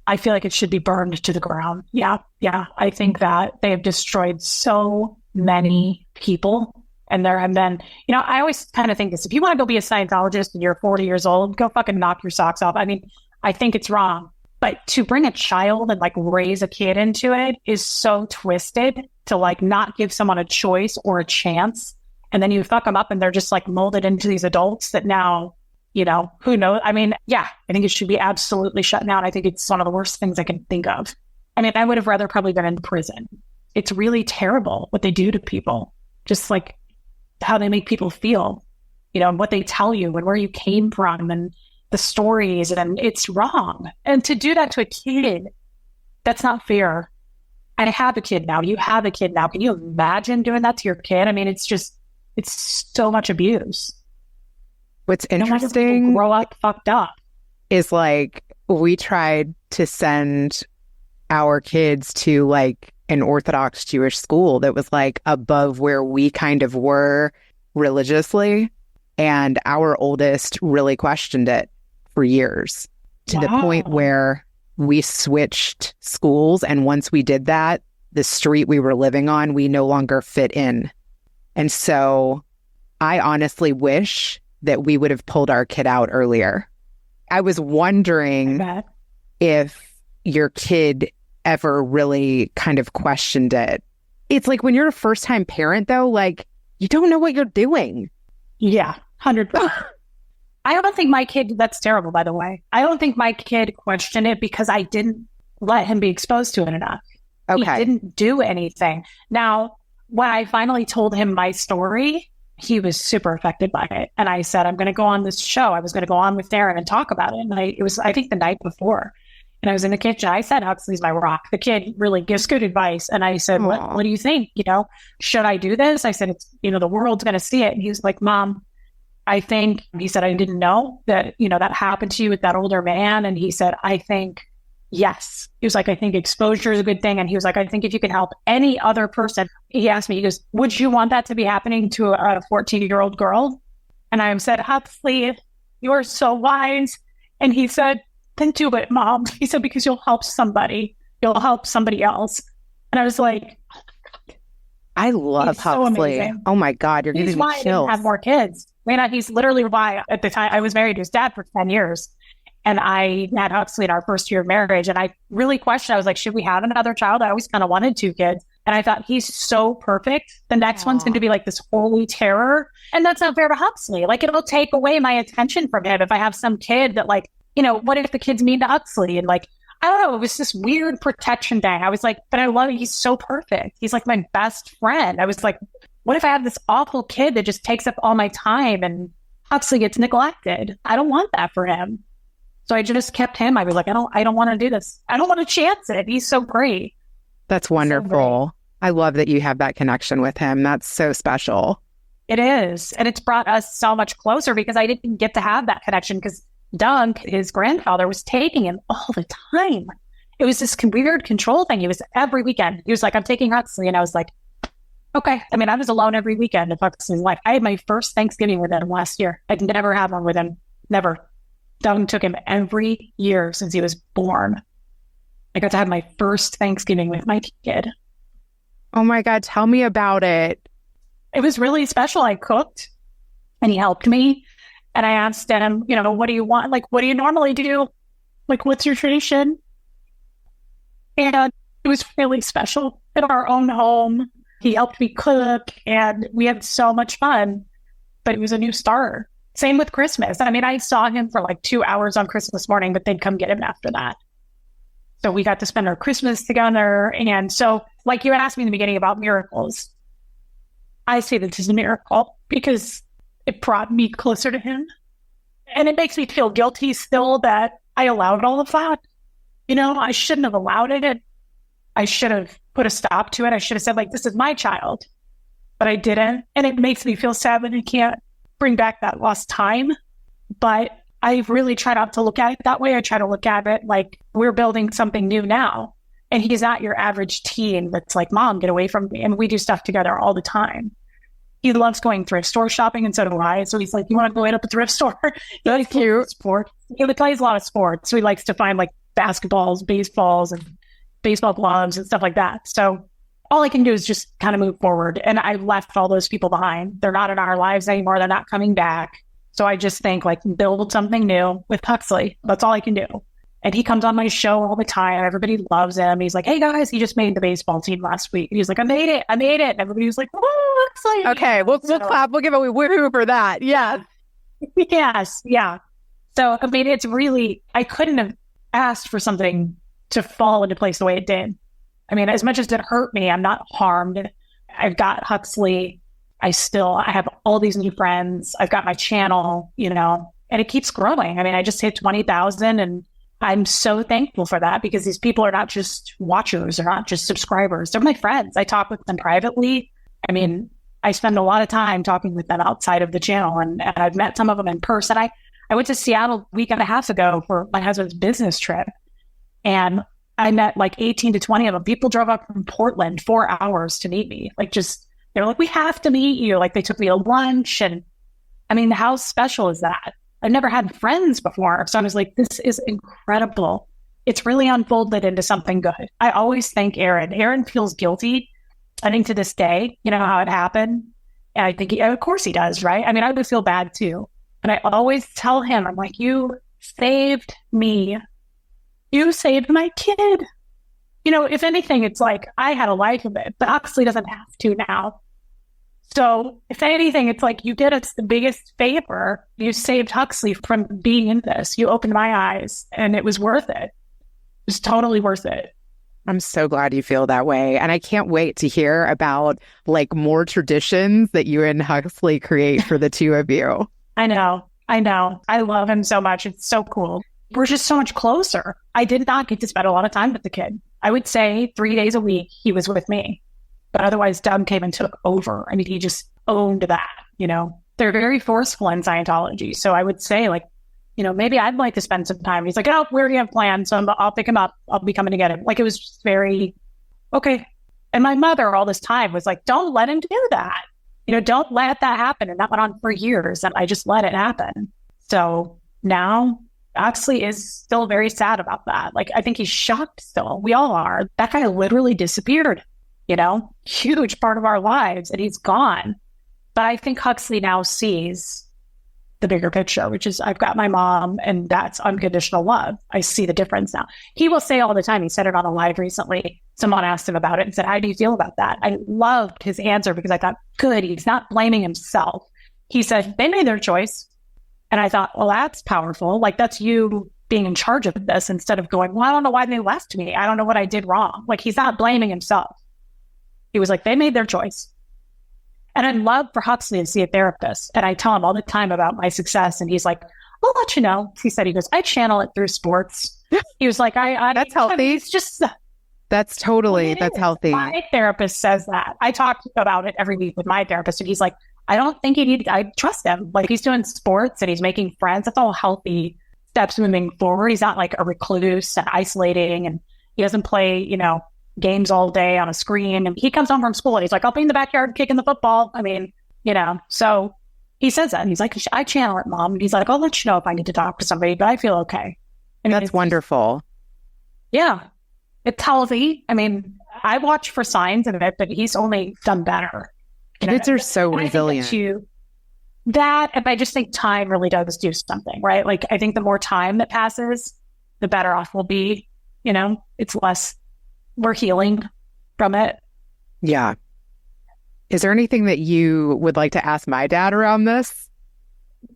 I feel like it should be burned to the ground. Yeah. I think that they have destroyed so many people. And there have been, you know, I always kind of think this, if you want to go be a Scientologist and you're 40 years old, go fucking knock your socks off. I mean, I think it's wrong. But to bring a child and like raise a kid into it is so twisted to like not give someone a choice or a chance. And then you fuck them up and they're just like molded into these adults that now, you know, who knows? I mean, yeah, I think it should be absolutely shut down. I think it's one of the worst things I can think of. I mean, I would have rather probably been in prison. It's really terrible what they do to people, just like how they make people feel, you know, and what they tell you and where you came from and the stories, and it's wrong. And to do that to a kid, that's not fair. I have a kid now. You have a kid now. Can you imagine doing that to your kid? I mean, it's so much abuse. What's No wonder people interesting grow up fucked up. is like we tried to send our kids to like an Orthodox Jewish school that was like above where we kind of were religiously. And our oldest really questioned it for years to the point where we switched schools. And once we did that, the street we were living on, we no longer fit in. And so I honestly wish that we would have pulled our kid out earlier. I was wondering if your kid ever really kind of questioned it. It's like when you're a first-time parent, though, like you don't know what you're doing. Yeah, 100%. I don't think my kid, that's terrible, by the way. I don't think my kid questioned it because I didn't let him be exposed to it enough. Okay. He didn't do anything. Now, when I finally told him my story, he was super affected by it. And I said, I'm going to go on this show. I was going to go on with Darren and talk about it. And it was, I think, the night before. And I was in the kitchen. I said, Huxley's my rock. The kid really gives good advice. And I said, what do you think? Should I do this? I said, it's, the world's going to see it. And he was like, Mom, I think, he said, I didn't know that, that happened to you with that older man. And he said, I think, yes. He was like, I think exposure is a good thing. And he was like, I think if you could help any other person, he asked me, he goes, would you want that to be happening to a 14-year-old girl? And I said, Huxley, you're so wise. And he said, then do it, Mom. He said, because you'll help somebody. You'll help somebody else. And I was like, oh my God. I love Huxley. So oh my God, you're giving me chills. He's why I didn't have more kids. Reena, he's literally why at the time I was married to his dad for 10 years. And I had Huxley in our first year of marriage. And I really questioned, I was like, should we have another child? I always kind of wanted 2 kids. And I thought, he's so perfect. The next one's going to be like this holy terror. And that's not fair to Huxley. Like, it'll take away my attention from him if I have some kid that like, what if the kid's mean to Huxley? And like, I don't know, it was this weird protection thing. I was like, but I love it. He's so perfect. He's like my best friend. I was like, what if I have this awful kid that just takes up all my time and Huxley gets neglected? I don't want that for him. So I just kept him. I was like, I don't want to do this. I don't want to chance it. He's so great. That's wonderful. I love that you have that connection with him. That's so special. It is. And it's brought us so much closer because I didn't get to have that connection because Doug, his grandfather, was taking him all the time. It was this weird control thing. He was every weekend. He was like, I'm taking Huxley. And I was like, okay. I mean, I was alone every weekend of Huxley's life. I had my first Thanksgiving with him last year. I'd never had one with him. Never. Doug took him every year since he was born. I got to have my first Thanksgiving with my kid. Oh my God, tell me about it. It was really special. I cooked and he helped me. And I asked him, what do you want? Like, what do you normally do? Like, what's your tradition? And it was really special in our own home. He helped me cook and we had so much fun, but it was a new start. Same with Christmas. I mean, I saw him for like 2 hours on Christmas morning, but they'd come get him after that. So we got to spend our Christmas together. And so, like you asked me in the beginning about miracles, I say this is a miracle because it brought me closer to him. And it makes me feel guilty still that I allowed all of that. I shouldn't have allowed it. I should have put a stop to it. I should have said, like, this is my child. But I didn't. And it makes me feel sad that I can't bring back that lost time. But I really try not to look at it that way. I try to look at it like we're building something new now. And he's not your average teen that's like, Mom, get away from me. And we do stuff together all the time. He loves going thrift store shopping, and so do I. So he's like, you want to go hit up a thrift store? That's cute. Sport. He plays a lot of sports. So he likes to find like basketballs, baseballs, and baseball gloves and stuff like that. So all I can do is just kind of move forward. And I left all those people behind. They're not in our lives anymore. They're not coming back. So I just think like build something new with Huxley. That's all I can do. And he comes on my show all the time. Everybody loves him. He's like, hey guys, he just made the baseball team last week. And he's like, I made it. And everybody was like, oh, Huxley. Okay, we'll clap. We'll give a woo for that. Yeah. Yes. Yeah. So, I mean, it's really, I couldn't have asked for something to fall into place the way it did. I mean, as much as it hurt me, I'm not harmed. I've got Huxley. I have all these new friends. I've got my channel, and it keeps growing. I mean, I just hit 20,000 and I'm so thankful for that because these people are not just watchers, they're not just subscribers. They're my friends. I talk with them privately. I mean, I spend a lot of time talking with them outside of the channel, and I've met some of them in person. I went to Seattle a week and a half ago for my husband's business trip, and I met like 18 to 20 of them. People drove up from Portland 4 hours to meet me. Like, just, they were like, we have to meet you. Like, they took me to lunch. And I mean, how special is that? I've never had friends before. So I was like, this is incredible. It's really unfolded into something good. I always thank Aaron. Aaron feels guilty, I think, to this day, you know, how it happened. And I think, of course he does, right? I mean, I would feel bad too. And I always tell him, I'm like, you saved me. You saved my kid. You know, if anything, it's like I had a life of it, but Huxley doesn't have to now. So if anything, it's like you did us the biggest favor. You saved Huxley from being in this. You opened my eyes, and it was worth it. It was totally worth it. I'm so glad you feel that way. And I can't wait to hear about like more traditions that you and Huxley create for the two of you. I know. I love him so much. It's so cool. We're just so much closer. I did not get to spend a lot of time with the kid. I would say 3 days a week he was with me. But otherwise, Doug came and took over. I mean, he just owned that, you know. They're very forceful in Scientology. So I would say, like, you know, maybe I'd like to spend some time. He's like, oh, we already have plans, so I'll pick him up. I'll be coming to get him. Like, it was just very, okay. And my mother all this time was like, don't let him do that. You know, don't let that happen. And that went on for years, and I just let it happen. So now, Huxley is still very sad about that. Like, I think he's shocked still. We all are. That guy literally disappeared. You know, huge part of our lives, and he's gone. But I think Huxley now sees the bigger picture, which is I've got my mom, and that's unconditional love. I see the difference now. He will say all the time, he said it on a live recently, someone asked him about it and said, how do you feel about that? I loved his answer because I thought, good, he's not blaming himself. He said, they made their choice. And I thought, well, that's powerful. Like, that's you being in charge of this instead of going, well, I don't know why they left me. I don't know what I did wrong. Like, he's not blaming himself. He was like, they made their choice. And I'd love for Huxley to see a therapist. And I tell him all the time about my success. And he's like, I'll let you know. He said, he goes, I channel it through sports. He was like, that's healthy. It's just, that's healthy. My therapist says that. I talk about it every week with my therapist. And he's like, I don't think I trust him. Like, he's doing sports and he's making friends. That's all healthy steps moving forward. He's not like a recluse and isolating, and he doesn't play, you know, games all day on a screen. And he comes home from school and he's like, I'll be in the backyard kicking the football. I mean, you know, so he says that. And he's like, I channel it, Mom. And he's like, I'll let you know if I need to talk to somebody, but I feel okay. I mean, that's wonderful. Yeah. It's healthy. I mean, I watch for signs of it, but he's only done better. Kids are so resilient. And I just think time really does do something, right? Like, I think the more time that passes, the better off we'll be. You know, it's less, we're healing from it. Yeah. Is there anything that you would like to ask my dad around this?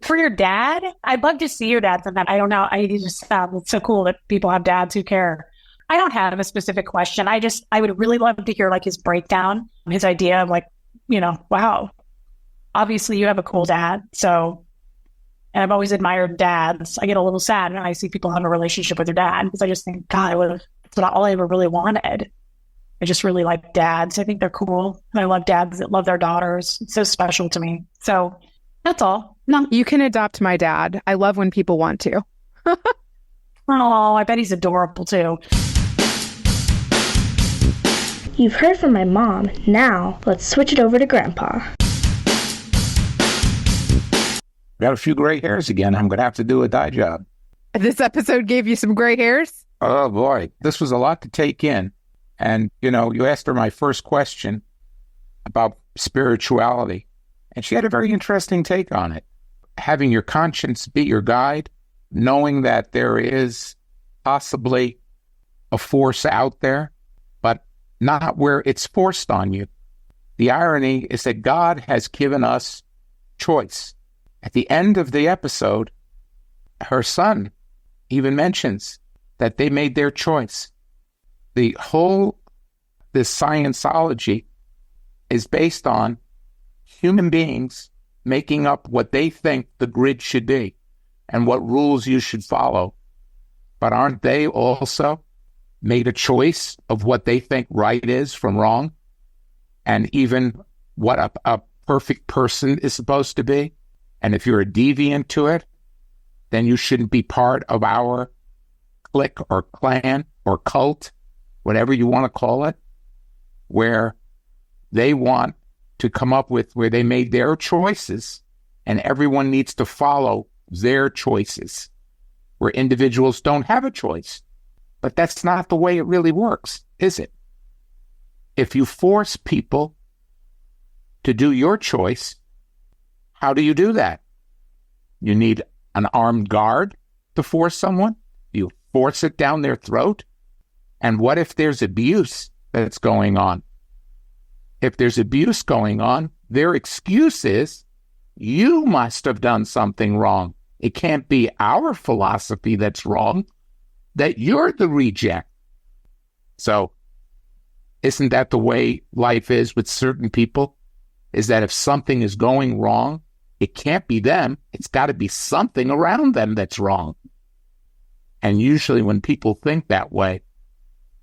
For your dad? I'd love to see your dad sometime. I don't know. It's so cool that people have dads who care. I don't have a specific question. I would really love to hear like his breakdown, his idea of like, you know, wow, obviously you have a cool dad. So, and I've always admired dads. I get a little sad when I see people have a relationship with their dad because I just think, God, that's not all I ever really wanted. I just really like dads. I think they're cool. And I love dads that love their daughters. It's so special to me. So that's all. No. You can adopt my dad. I love when people want to. Oh, I bet he's adorable too. You've heard from my mom. Now, let's switch it over to Grandpa. Got a few gray hairs again. I'm going to have to do a dye job. This episode gave you some gray hairs? Oh, boy. This was a lot to take in. And, you know, you asked her my first question about spirituality, and she had a very interesting take on it. Having your conscience be your guide, knowing that there is possibly a force out there, but not where it's forced on you. The irony is that God has given us choice. At the end of the episode, her son even mentions that they made their choice. This Scientology is based on human beings making up what they think the grid should be and what rules you should follow. but aren't they also made a choice of what they think right is from wrong? And even what a perfect person is supposed to be? And if you're a deviant to it, then you shouldn't be part of our clique or clan or cult, whatever you want to call it, where they want to come up with where they made their choices and everyone needs to follow their choices, where individuals don't have a choice. But that's not the way it really works, is it? If you force people to do your choice, how do you do that? You need an armed guard to force someone? You force it down their throat? And what if there's abuse that's going on? If there's abuse going on, their excuse is, you must have done something wrong. It can't be our philosophy that's wrong, that you're the reject. So, isn't that the way life is with certain people? Is that if something is going wrong, it can't be them. It's got to be something around them that's wrong. And usually when people think that way,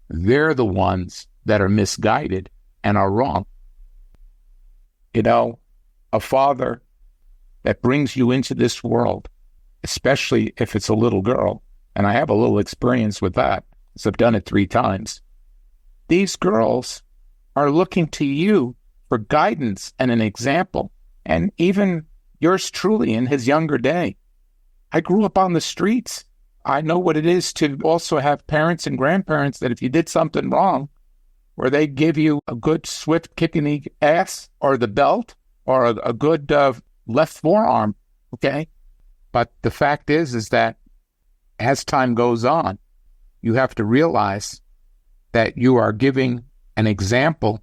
they're the ones that are misguided and are wrong. You know, a father that brings you into this world, especially if it's a little girl, and I have a little experience with that, because I've done it 3 times. These girls are looking to you for guidance and an example. And even yours truly in his younger day. I grew up on the streets. I know what it is to also have parents and grandparents that if you did something wrong, where they give you a good swift kick in the ass or the belt or a good left forearm, okay? But the fact is that as time goes on, you have to realize that you are giving an example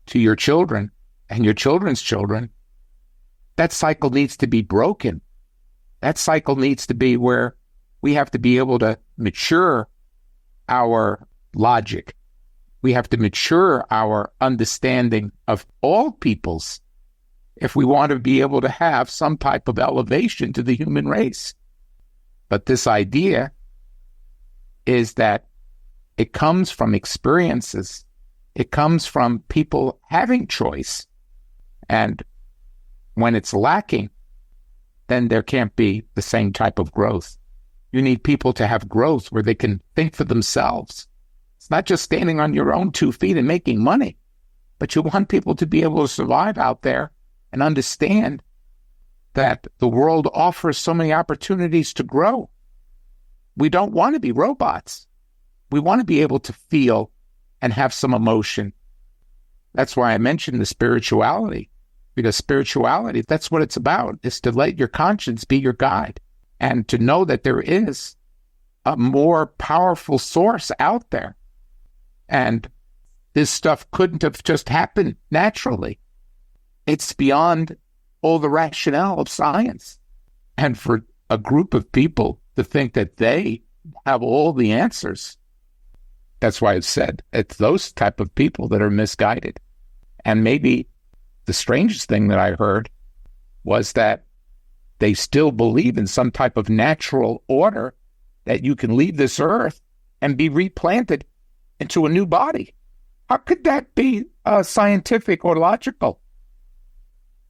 to your children and your children's children. That cycle needs to be broken. That cycle needs to be where we have to be able to mature our logic. We have to mature our understanding of all peoples if we want to be able to have some type of elevation to the human race. But this idea is that it comes from experiences. It comes from people having choice. And when it's lacking, then there can't be the same type of growth. You need people to have growth where they can think for themselves. It's not just standing on your own 2 feet and making money, but you want people to be able to survive out there and understand that the world offers so many opportunities to grow. We don't want to be robots. We want to be able to feel and have some emotion. That's why I mentioned the spirituality, because spirituality, that's what it's about, is to let your conscience be your guide and to know that there is a more powerful source out there. And this stuff couldn't have just happened naturally. It's beyond all the rationale of science. And for a group of people to think that they have all the answers, that's why I've said it's those type of people that are misguided. And maybe the strangest thing that I heard was that they still believe in some type of natural order that you can leave this earth and be replanted into a new body. How could that be scientific or logical?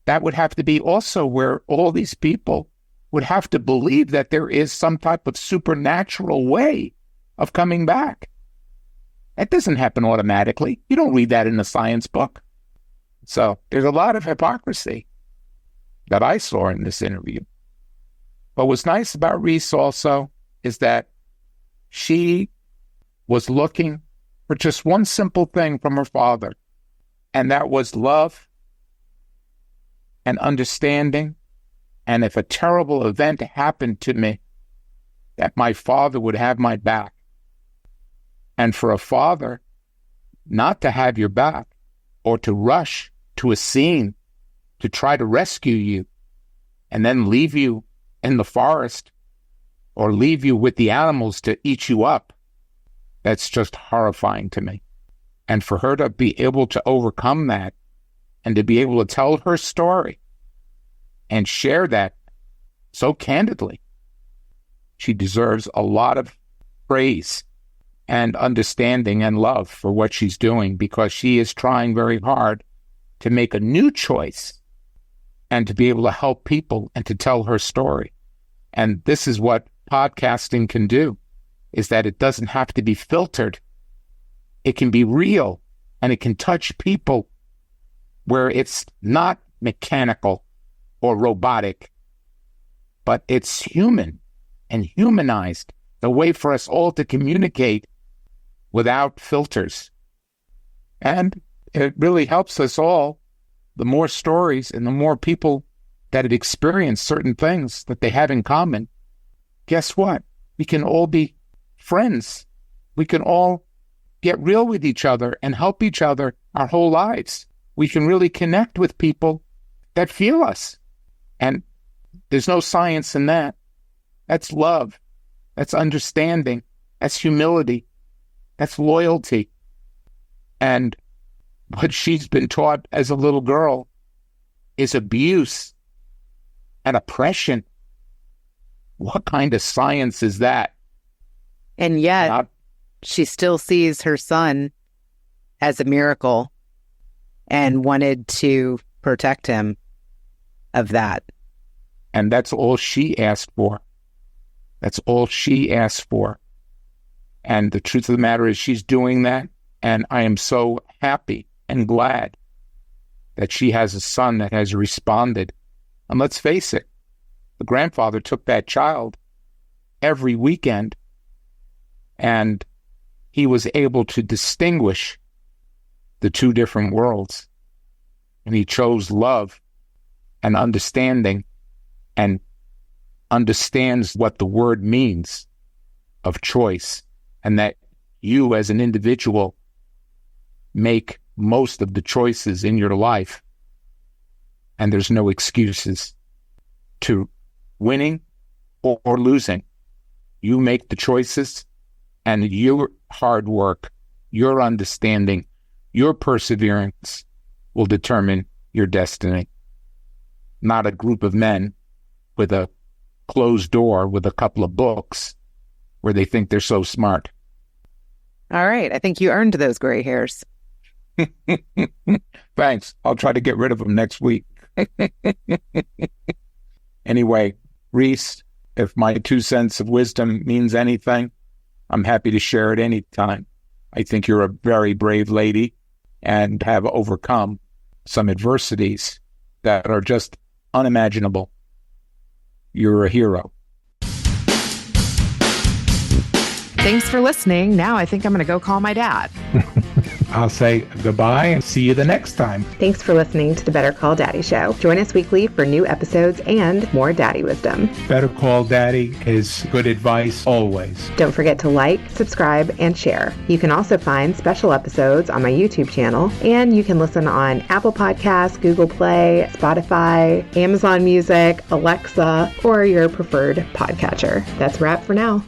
That would have to be also where all these people would have to believe that there is some type of supernatural way of coming back. That doesn't happen automatically. You don't read that in a science book. So there's a lot of hypocrisy that I saw in this interview. But what's nice about Reese also is that she was looking for just one simple thing from her father, and that was love and understanding. And if a terrible event happened to me, that my father would have my back. And for a father not to have your back or to rush to a scene to try to rescue you and then leave you in the forest or leave you with the animals to eat you up, that's just horrifying to me. And for her to be able to overcome that and to be able to tell her story and share that so candidly, she deserves a lot of praise and understanding and love for what she's doing, because she is trying very hard to make a new choice and to be able to help people and to tell her story. And this is what podcasting can do, is that it doesn't have to be filtered. It can be real, and it can touch people where it's not mechanical or robotic, but it's human and humanized, the way for us all to communicate without filters. And it really helps us all. The more stories and the more people that have experienced certain things that they have in common, guess what? We can all be friends. We can all get real with each other and help each other our whole lives. We can really connect with people that feel us. And there's no science in that. That's love. That's understanding. That's humility. That's loyalty. And what she's been taught as a little girl is abuse and oppression. What kind of science is that? And yet, she still sees her son as a miracle and wanted to protect him of that. And that's all she asked for. That's all she asked for. And the truth of the matter is she's doing that. And I am so happy and glad that she has a son that has responded. And let's face it, the grandfather took that child every weekend, and he was able to distinguish the two different worlds. And he chose love and understanding, and understands what the word means of choice, and that you as an individual make most of the choices in your life, and there's no excuses to winning or losing. You make the choices, and your hard work, your understanding, your perseverance will determine your destiny. Not a group of men with a closed door with a couple of books where they think they're so smart. All right. I think you earned those gray hairs. Thanks. I'll try to get rid of them next week. Anyway, Reese, if my 2 cents of wisdom means anything, I'm happy to share it anytime. I think you're a very brave lady and have overcome some adversities that are just unimaginable. You're a hero. Thanks for listening. Now I think I'm going to go call my dad. I'll say goodbye and see you the next time. Thanks for listening to the Better Call Daddy Show. Join us weekly for new episodes and more daddy wisdom. Better Call Daddy is good advice always. Don't forget to like, subscribe, and share. You can also find special episodes on my YouTube channel, and you can listen on Apple Podcasts, Google Play, Spotify, Amazon Music, Alexa, or your preferred podcatcher. That's a wrap for now.